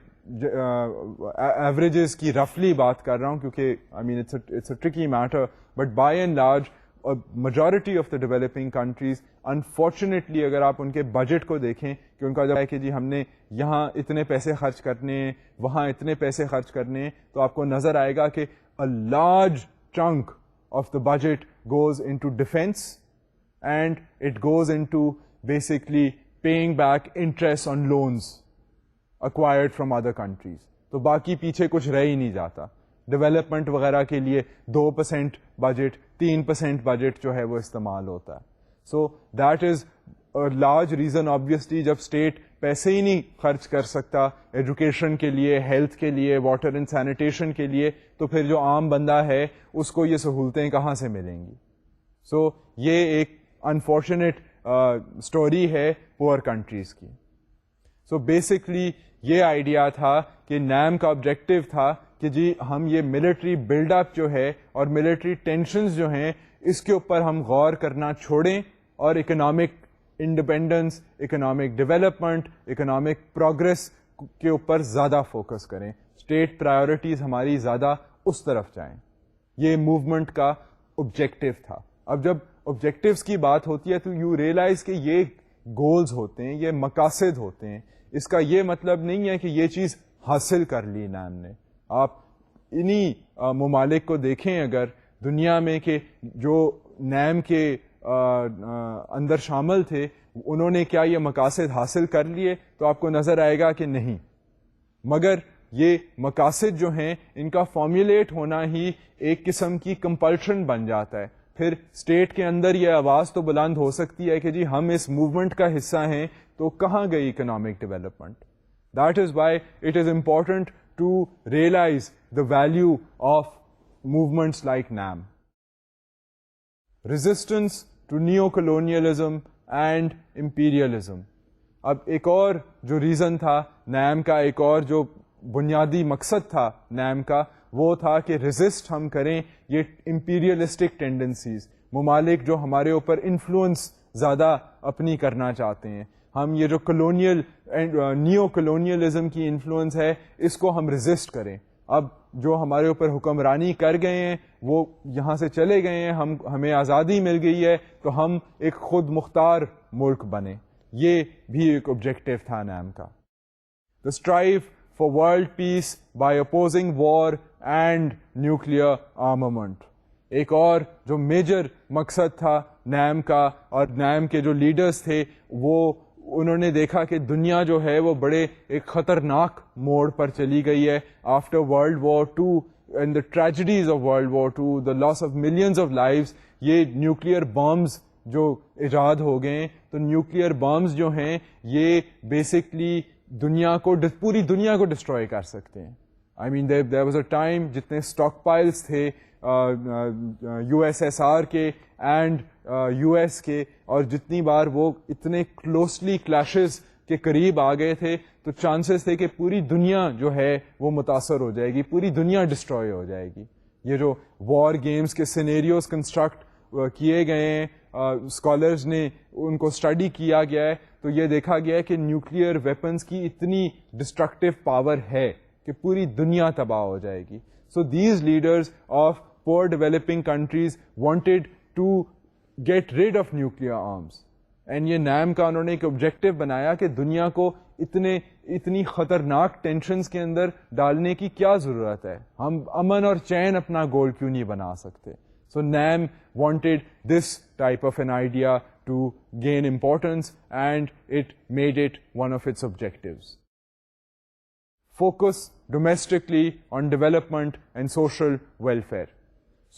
ایوریجز کی رفلی بات کر رہا ہوں کیونکہ I mean it's a tricky matter, but by and large majority of the developing countries unfortunately اگر آپ ان کے بجٹ کو دیکھیں کہ ان کا جو ہے کہ جی ہم نے یہاں اتنے پیسے خرچ کرنے ہیں، وہاں اتنے پیسے خرچ کرنے ہیں، تو آپ کو نظر آئے گا کہ a large chunk of the budget goes into defense and it goes into basically paying back interest on loans acquired from other countries. تو باقی پیچھے کچھ رہ ہی نہیں جاتا. ڈیولپمنٹ وغیرہ کے لیے 2% بجٹ، 3% بجٹ جو ہے وہ استعمال ہوتا ہے. So that is large reason obviously جب اسٹیٹ پیسے ہی نہیں خرچ کر سکتا ایجوکیشن کے لیے، ہیلتھ کے لیے، واٹر اینڈ سینیٹیشن کے لیے، تو پھر جو عام بندہ ہے اس کو یہ سہولتیں کہاں سے ملیں گی. سو یہ ایک انفارچونیٹ اسٹوری ہے پور کنٹریز کی. سو بیسکلی یہ آئیڈیا تھا کہ نیم کا آبجیکٹو تھا کہ جی ہم یہ ملٹری بلڈ اپ جو ہے اور ملٹری ٹینشنز جو ہیں اس کے اوپر ہم غور کرنا چھوڑیں اور economic independence, economic development, economic progress کے اوپر زیادہ فوکس کریں. اسٹیٹ پرائیورٹیز ہماری زیادہ اس طرف جائیں. یہ موومنٹ کا آبجیکٹو تھا. اب جب آبجیکٹیوز کی بات ہوتی ہے تو یو ریئلائز کہ یہ گولز ہوتے ہیں، یہ مقاصد ہوتے ہیں. اس کا یہ مطلب نہیں ہے کہ یہ چیز حاصل کر لی نیم نے. آپ انہی ممالک کو دیکھیں اگر دنیا میں کہ جو نیم کے اندر شامل تھے انہوں نے کیا یہ مقاصد حاصل کر لیے، تو آپ کو نظر آئے گا کہ نہیں. مگر یہ مقاصد جو ہیں ان کا فارمولیٹ ہونا ہی ایک قسم کی کمپلشن بن جاتا ہے. پھر اسٹیٹ کے اندر یہ آواز تو بلند ہو سکتی ہے کہ جی ہم اس موومنٹ کا حصہ ہیں، تو کہاں گئی economic development. That is why it is important to realize the value of movements like NAM. Resistance to neo colonialism and imperialism. اب ایک اور جو ریزن تھا نیم کا، ایک اور جو بنیادی مقصد تھا نیم کا، وہ تھا کہ ریزسٹ ہم کریں یہ امپیریلسٹک ٹینڈنسیز، ممالک جو ہمارے اوپر انفلوئنس زیادہ اپنی کرنا چاہتے ہیں. ہم یہ جو کولونیل نیو کولونیلزم کی انفلوئنس ہے اس کو ہم ریزسٹ کریں. اب جو ہمارے اوپر حکمرانی کر گئے ہیں وہ یہاں سے چلے گئے ہیں، ہمیں آزادی مل گئی ہے، تو ہم ایک خود مختار ملک بنیں. یہ بھی ایک آبجیکٹو تھا نیم کا. The strive for world peace by opposing war and nuclear armament. ایک اور جو میجر مقصد تھا نیم کا، اور نیم کے جو لیڈرز تھے وہ انہوں نے دیکھا کہ دنیا جو ہے وہ بڑے ایک خطرناک موڑ پر چلی گئی ہے. After world war two and the tragedies of world war two, the loss of millions of lives, یہ نیوکلیئر بامز جو ایجاد ہو گئے ہیں، تو نیوکلیئر بامز جو ہیں یہ بیسکلی دنیا کو، پوری دنیا کو ڈسٹروائے کر سکتے ہیں. آئی مین دیر واز اے ٹائم جتنے اسٹاک پائلس تھے یو ایس ایس آر کے اینڈ یو ایس کے، اور جتنی بار وہ اتنے کلوزلی کلیشز کے قریب آ گئے تھے تو چانسز تھے کہ پوری دنیا جو ہے وہ متاثر ہو جائے گی، پوری دنیا ڈسٹروائے ہو جائے گی. یہ جو وار گیمز کے سینیریوز کنسٹرکٹ کیے گئے ہیں، اسکالرز نے ان کو اسٹڈی کیا گیا ہے، تو یہ دیکھا گیا ہے کہ نیوکلیئر ویپنز کی اتنی ڈسٹرکٹیو پاور ہے کہ پوری دنیا تباہ ہو جائے گی. So these leaders of poor developing countries wanted to get rid of nuclear arms, and یہ نیم کا انہوں نے ایک آبجیکٹو بنایا کہ دنیا کو اتنی خطرناک ٹینشنز کے اندر ڈالنے کی کیا ضرورت ہے، ہم امن اور چین اپنا گول کیوں نہیں بنا سکتے. So NAM wanted this type of an idea to gain importance and it made it one of its objectives. Focus domestically on development and social welfare.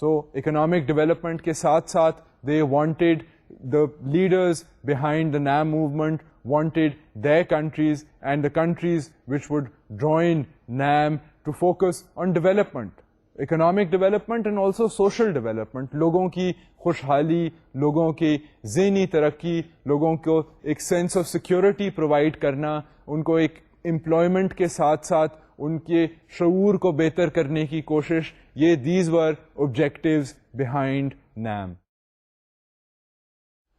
So economic development ke saath they wanted, the leaders behind the NAM movement wanted their countries and the countries which would join NAM to focus on development. Economic development and also social development, لوگوں کی خوشحالی، لوگوں کی ذہنی ترقی، لوگوں کو ایک سینس آف سیکورٹی پرووائڈ کرنا، ان کو ایک امپلائمنٹ کے ساتھ ساتھ ان کے شعور کو بہتر کرنے کی کوشش. یہ دیز ور آبجیکٹیوز بیہائنڈ نیم.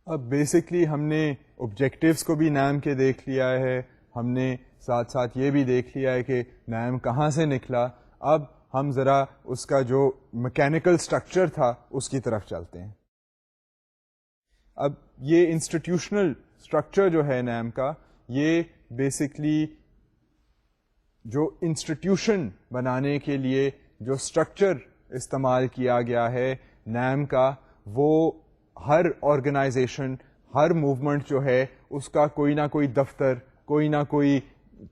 اب بیسکلی ہم نے آبجیکٹیوز کو بھی نیم کے دیکھ لیا ہے, ہم نے ساتھ ساتھ یہ بھی دیکھ لیا ہے کہ نیم کہاں سے نکلا. اب ہم ذرا اس کا جو میکینیکل اسٹرکچر تھا اس کی طرف چلتے ہیں. اب یہ انسٹیٹیوشنل اسٹرکچر جو ہے نیم کا, یہ بیسکلی جو انسٹیٹیوشن بنانے کے لیے جو اسٹرکچر استعمال کیا گیا ہے نیم کا, وہ ہر آرگنائزیشن, ہر موومنٹ جو ہے اس کا کوئی نہ کوئی دفتر, کوئی نہ کوئی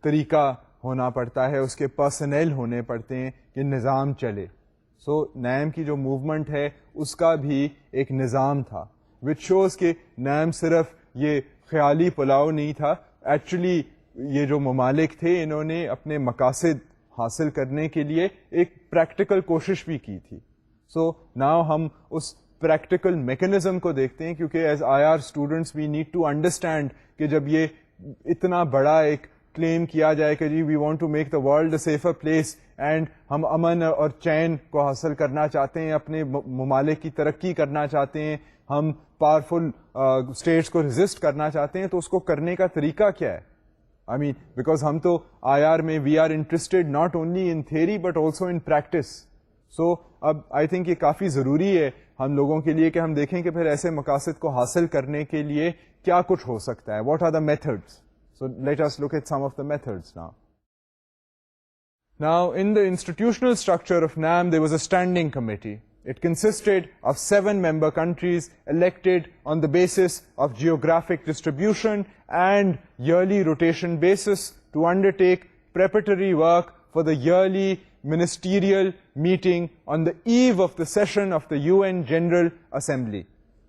طریقہ ہونا پڑتا ہے, اس کے پرسنل ہونے پڑتے ہیں کہ نظام چلے. سو نیم کی جو موومنٹ ہے اس کا بھی ایک نظام تھا, وچ شوز کہ نیم صرف یہ خیالی پلاؤ نہیں تھا. ایکچولی یہ جو ممالک تھے انہوں نے اپنے مقاصد حاصل کرنے کے لیے ایک پریکٹیکل کوشش بھی کی تھی. سو ناؤ ہم اس پریکٹیکل میکنزم کو دیکھتے ہیں, کیونکہ as I R students we need to understand کہ جب یہ اتنا بڑا ایک کلیم کیا جائے کہ جی we want to make the world a safer place and ہم امن اور چین کو حاصل کرنا چاہتے ہیں, اپنے ممالک کی ترقی کرنا چاہتے ہیں, ہم پاورفل اسٹیٹس کو ریزسٹ کرنا چاہتے ہیں, تو اس کو کرنے کا طریقہ کیا ہے؟ I mean, because ہم تو آئی آر میں we are interested not only in theory but also in practice. So اب آئی تھنک یہ کافی ضروری ہے ہم لوگوں کے لیے کہ ہم دیکھیں کہ پھر ایسے مقاصد کو حاصل کرنے کے لیے کیا کچھ ہو سکتا ہے. What are the methods? So let us look at some of the methods now. Now, in the institutional structure of NAM, there was a standing committee. It consisted of 7 member countries elected on the basis of geographic distribution and yearly rotation basis to undertake preparatory work for the yearly ministerial meeting on the eve of the session of the UN General Assembly.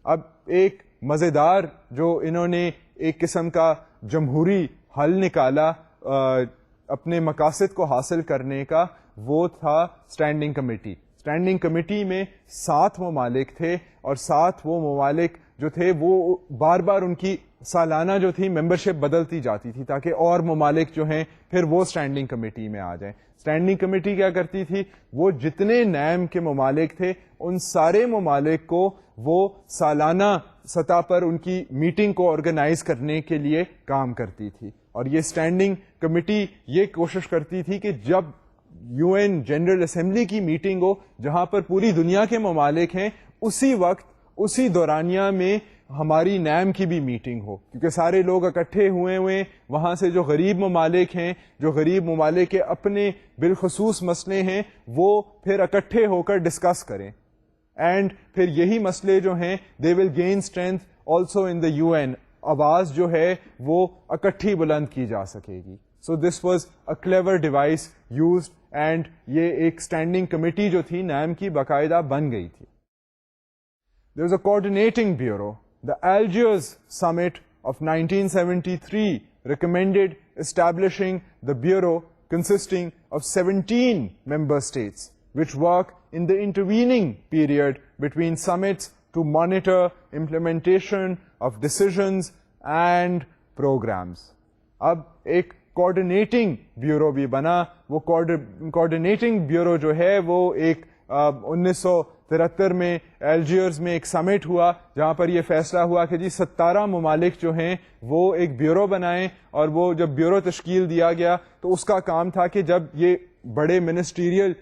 اب ایک مزیدار جو انہوں نے ایک قسم کا جمہوری حل نکالا اپنے مقاصد کو حاصل کرنے کا, وہ تھا اسٹینڈنگ کمیٹی. اسٹینڈنگ کمیٹی میں 7 ممالک تھے, اور 7 وہ ممالک جو تھے وہ بار بار ان کی سالانہ جو تھی ممبرشپ بدلتی جاتی تھی تاکہ اور ممالک جو ہیں پھر وہ اسٹینڈنگ کمیٹی میں آ جائیں. اسٹینڈنگ کمیٹی کیا کرتی تھی؟ وہ جتنے نیم کے ممالک تھے ان سارے ممالک کو وہ سالانہ سطح پر ان کی میٹنگ کو آرگنائز کرنے کے لیے کام کرتی تھی. اور یہ اسٹینڈنگ کمیٹی یہ کوشش کرتی تھی کہ جب یو این جنرل اسمبلی کی میٹنگ ہو جہاں پر پوری دنیا کے ممالک ہیں, اسی وقت اسی دورانیہ میں ہماری نیم کی بھی میٹنگ ہو, کیونکہ سارے لوگ اکٹھے ہوئے وہاں سے جو غریب ممالک ہیں, جو غریب ممالک کے اپنے بالخصوص مسئلے ہیں, وہ پھر اکٹھے ہو کر ڈسکس کریں, اینڈ پھر یہی مسئلے جو ہیں they will gain strength also in the UN. آواز جو ہے وہ اکٹھی بلند کی جا سکے گی. So this was a clever device used, and یہ ایک اسٹینڈنگ کمیٹی جو تھی نیم کی باقاعدہ بن گئی تھی. There was a coordinating bureau. The Algiers Summit of 1973 recommended establishing the bureau consisting of 17 member states which work in the intervening period between summits to monitor implementation of decisions and programs. اب ایک کوآرڈینیٹنگ bureau بھی بنا. وہ کوآرڈینیٹنگ bureau جو ہے وہ ایک 1973 میں الجیئرز میں ایک سمٹ ہوا جہاں پر یہ فیصلہ ہوا کہ جی 17 ممالک جو ہیں وہ ایک بیورو بنائیں, اور وہ جب بیورو تشکیل دیا گیا تو اس کا کام تھا کہ جب یہ بڑے منسٹیریل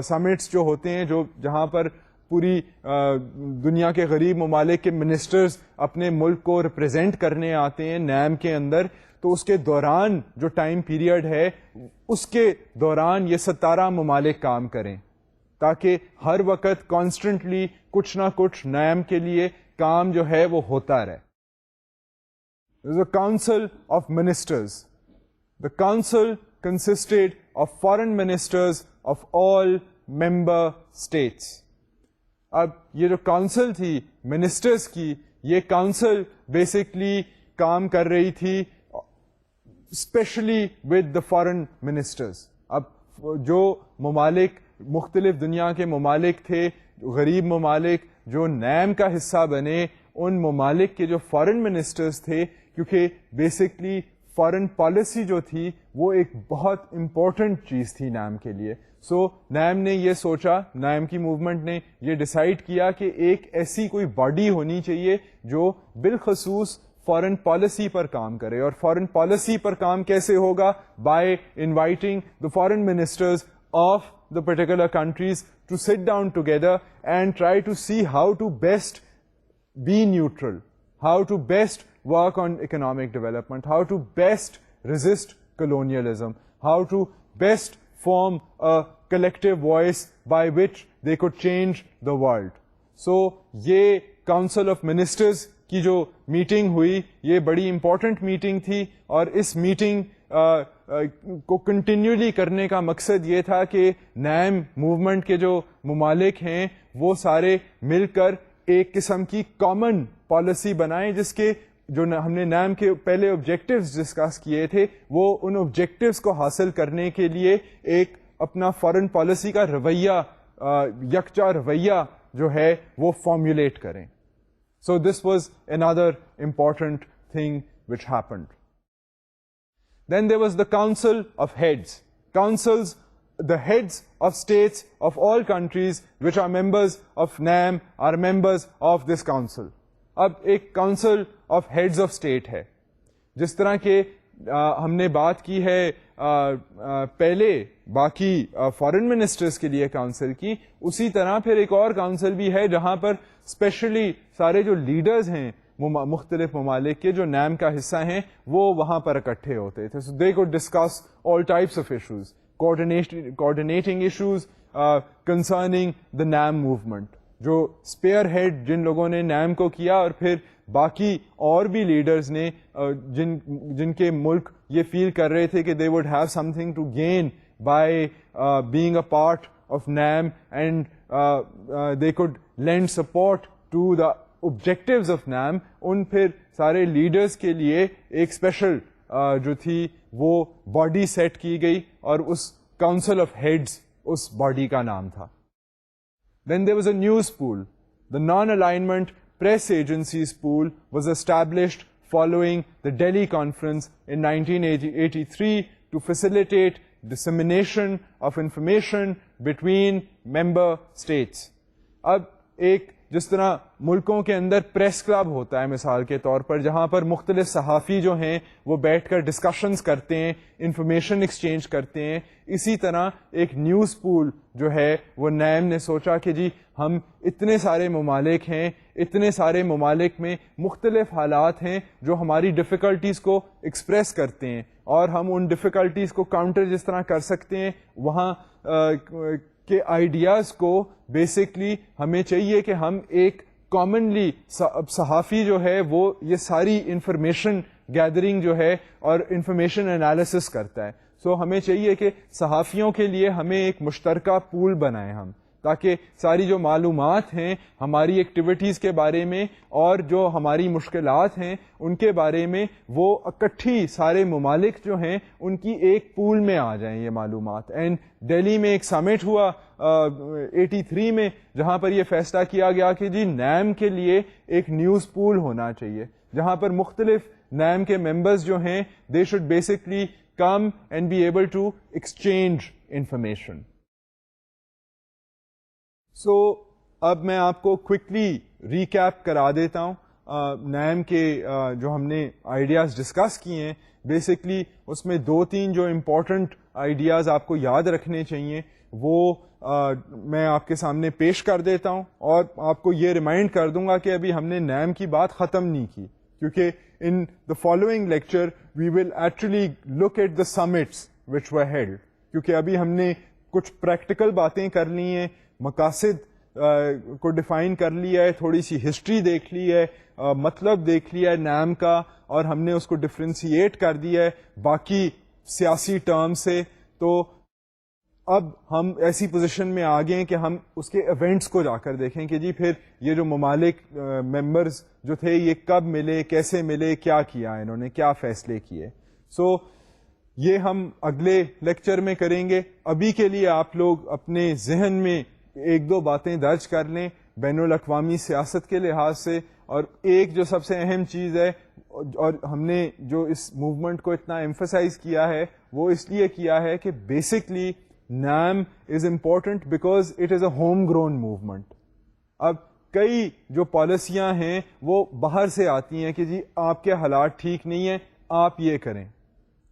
سمٹس جو ہوتے ہیں جو جہاں پر پوری دنیا کے غریب ممالک کے منسٹرز اپنے ملک کو ریپرزینٹ کرنے آتے ہیں نیم کے اندر, تو اس کے دوران جو ٹائم پیریڈ ہے اس کے دوران یہ 17 ممالک کام کریں تاکہ ہر وقت کانسٹنٹلی کچھ نہ کچھ نیم کے لیے کام جو ہے وہ ہوتا رہے. Council of ministers. The council consisted of foreign ministers of all member states. اب یہ جو کاؤنسل تھی منسٹرز کی, یہ کاؤنسل بیسکلی کام کر رہی تھی especially with the foreign ministers. اب جو ممالک مختلف دنیا کے ممالک تھے, غریب ممالک جو نیم کا حصہ بنے, ان ممالک کے جو فارن منسٹرز تھے, کیونکہ بیسکلی فارن پالیسی جو تھی وہ ایک بہت امپورٹنٹ چیز تھی نیم کے لیے. سو نیم نے یہ سوچا, نیم کی موومنٹ نے یہ ڈیسائیڈ کیا کہ ایک ایسی کوئی باڈی ہونی چاہیے جو بالخصوص فارن پالیسی پر کام کرے. اور فارن پالیسی پر کام کیسے ہوگا؟ By inviting the foreign ministers of the particular countries to sit down together and try to see how to best be neutral, how to best work on economic development, how to best resist colonialism, how to best form a collective voice by which they could change the world. So یہ Council of Ministers کی جو meeting ہوئی یہ بڑی important meeting تھی, اور اس meeting کو continually کرنے کا مقصد یہ تھا کہ نیم موومنٹ کے جو ممالک ہیں وہ سارے مل کر ایک قسم کی کامن پالیسی بنائیں, جس کے جو ہم نے نیم کے پہلے آبجیکٹیوز ڈسکس کیے تھے وہ ان آبجیکٹیوز کو حاصل کرنے کے لیے ایک اپنا فارن پالیسی کا رویہ, یکجا رویہ جو ہے وہ فارمولیٹ کریں. So this was another important thing which happened. Then there was the Council of Heads. Councils, the heads of states of all countries which are members of NAM are members of this council. اب ایک Council of Heads of State ہے. جس طرح کہ ہم نے بات کی ہے پہلے باقی فارن منسٹرز کے لیے کاؤنسل کی, اسی طرح پھر ایک اور کاؤنسل بھی ہے جہاں پر اسپیشلی سارے جو لیڈرز ہیں مختلف ممالک کے جو نیم کا حصہ ہیں وہ وہاں پر اکٹھے ہوتے تھے. So they could discuss all types of issues, coordinating issues concerning the NAM movement. جو اسپیئر ہیڈ جن لوگوں نے نیم کو کیا, اور پھر باقی اور بھی لیڈرز نے جن کے ملک یہ فیل کر رہے تھے کہ they would have something to gain by being a part of NAM, and they could lend support to the objectives of NAM. ان پھر سارے لیڈرز کے لیے ایک اسپیشل جو تھی وہ باڈی سیٹ کی گئی, اور اس کاؤنسل آف ہیڈز اس باڈی کا نام تھا. Then there was a news pool. The non-alignment press agencies pool was established following the Delhi conference in 1983 to facilitate dissemination of information between member states. اب ایک جس طرح ملکوں کے اندر پریس کلب ہوتا ہے مثال کے طور پر, جہاں پر مختلف صحافی جو ہیں وہ بیٹھ کر ڈسکشنز کرتے ہیں, انفارمیشن ایکسچینج کرتے ہیں, اسی طرح ایک نیوز پول جو ہے وہ نیم نے سوچا کہ جی ہم اتنے سارے ممالک ہیں, اتنے سارے ممالک میں مختلف حالات ہیں جو ہماری ڈفیکلٹیز کو ایکسپریس کرتے ہیں, اور ہم ان ڈفیکلٹیز کو کاؤنٹر جس طرح کر سکتے ہیں وہاں کے آئیڈیاز کو بیسکلی ہمیں چاہیے کہ ہم ایک کامنلی صحافی جو ہے وہ یہ ساری انفارمیشن گیدرنگ جو ہے اور انفارمیشن انالیسس کرتا ہے. سو ہمیں چاہیے کہ صحافیوں کے لیے ہمیں ایک مشترکہ پول بنائیں ہم, تاکہ ساری جو معلومات ہیں ہماری ایکٹیویٹیز کے بارے میں اور جو ہماری مشکلات ہیں ان کے بارے میں وہ اکٹھی سارے ممالک جو ہیں ان کی ایک پول میں آ جائیں یہ معلومات. اینڈ دہلی میں ایک سمٹ ہوا 83 میں جہاں پر یہ فیصلہ کیا گیا کہ جی نیم کے لیے ایک نیوز پول ہونا چاہیے جہاں پر مختلف نیم کے ممبرز جو ہیں they should basically come and be able to exchange information. So اب میں آپ کو کوئکلی ریکیپ کرا دیتا ہوں نیم کے جو ہم نے آئیڈیاز ڈسکس کیے ہیں. بیسکلی اس میں 2-3 جو امپورٹنٹ آئیڈیاز آپ کو یاد رکھنے چاہیے وہ میں آپ کے سامنے پیش کر دیتا ہوں, اور آپ کو یہ ریمائنڈ کر دوں گا کہ ابھی ہم نے نیم کی بات ختم نہیں کی, کیونکہ in the following lecture we will actually look at the summits which were held, کیونکہ ابھی ہم نے کچھ پریکٹیکل باتیں کر لی ہیں, مقاصد کو ڈیفائن کر لیا ہے, تھوڑی سی ہسٹری دیکھ لی ہے, مطلب دیکھ لیا ہے نیم کا, اور ہم نے اس کو ڈفرینشیٹ کر دیا ہے باقی سیاسی ٹرم سے. تو اب ہم ایسی پوزیشن میں آ گئے ہیں کہ ہم اس کے ایونٹس کو جا کر دیکھیں کہ جی پھر یہ جو ممالک ممبرز جو تھے یہ کب ملے, کیسے ملے, کیا کیا انہوں نے, کیا فیصلے کیے. سو یہ ہم اگلے لیکچر میں کریں گے. ابھی کے لیے آپ لوگ اپنے ذہن میں 1-2 باتیں درج کر لیں بین الاقوامی سیاست کے لحاظ سے, اور ایک جو سب سے اہم چیز ہے اور ہم نے جو اس موومنٹ کو اتنا ایمفسائز کیا ہے وہ اس لیے کیا ہے کہ بیسکلی نام is important because it is a home grown movement. اب کئی جو پالیسیاں ہیں وہ باہر سے آتی ہیں کہ جی آپ کے حالات ٹھیک نہیں ہیں, آپ یہ کریں,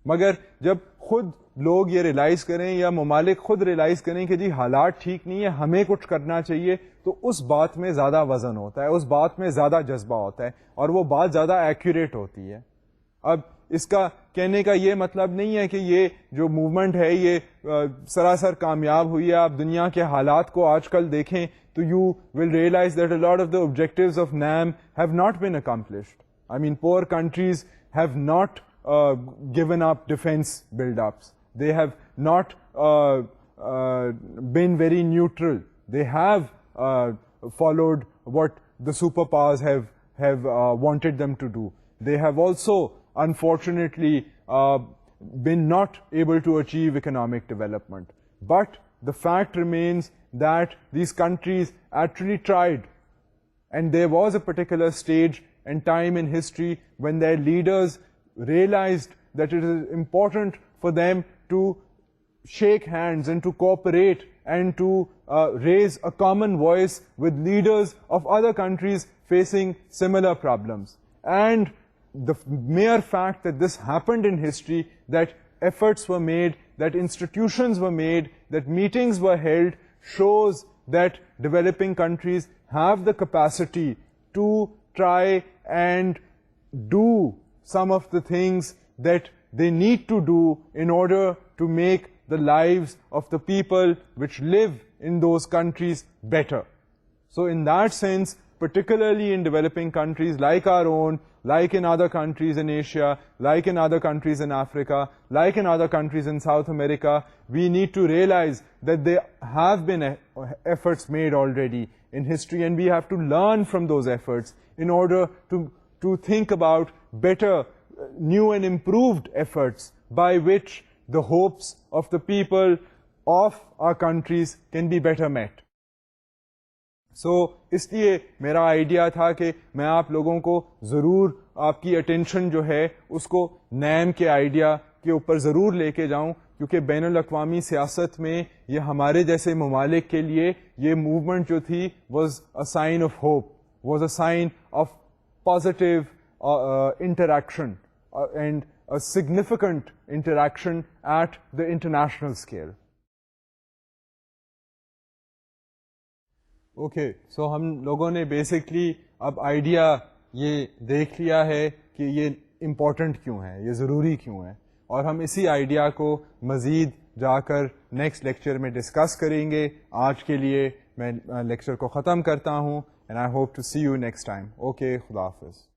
مگر جب خود لوگ یہ ریلائز کریں یا ممالک خود ریلائز کریں کہ جی حالات ٹھیک نہیں ہے, ہمیں کچھ کرنا چاہیے, تو اس بات میں زیادہ وزن ہوتا ہے, اس بات میں زیادہ جذبہ ہوتا ہے, اور وہ بات زیادہ ایکوریٹ ہوتی ہے. اب اس کا کہنے کا یہ مطلب نہیں ہے کہ یہ جو موومنٹ ہے یہ سراسر کامیاب ہوئی ہے. آپ دنیا کے حالات کو آج کل دیکھیں تو you will realize that a lot of the objectives of NAM have not been accomplished. I mean poor countries have not given up defense build-ups. They have not been very neutral. They have followed what the superpowers have wanted them to do. They have also, unfortunately, been not able to achieve economic development. But the fact remains that these countries actually tried. And there was a particular stage and time in history when their leaders realized that it is important for them to shake hands and to cooperate and to raise a common voice with leaders of other countries facing similar problems. And the mere fact that this happened in history, that efforts were made, that institutions were made, that meetings were held, shows that developing countries have the capacity to try and do some of the things that they need to do in order to make the lives of the people which live in those countries better. So in that sense, particularly in developing countries like our own, like in other countries in Asia, like in other countries in Africa, like in other countries in South America, we need to realize that there have been efforts made already in history, and we have to learn from those efforts in order to think about better, new and improved efforts by which the hopes of the people of our countries can be better met. So اس لیے میرا idea تھا کہ میں آپ لوگوں کو ضرور آپ کی اٹینشن جو ہے اس کو نیم کے آئیڈیا کے اوپر ضرور لے کے جاؤں, کیونکہ بین الاقوامی سیاست میں یہ ہمارے جیسے ممالک کے لیے یہ موومنٹ جو تھی was a sign of hope, was a sign of positive interaction and a significant interaction at the international scale. Okay, so ہم لوگوں نے بیسکلی اب آئیڈیا یہ دیکھ لیا ہے کہ یہ امپورٹنٹ کیوں ہے, یہ ضروری کیوں ہے, اور ہم اسی آئیڈیا کو مزید جا کر نیکسٹ لیکچر میں ڈسکس کریں گے. آج کے لیے میں لیکچر کو ختم کرتا ہوں, and I hope to see you next time. Okay, خدا حافظ.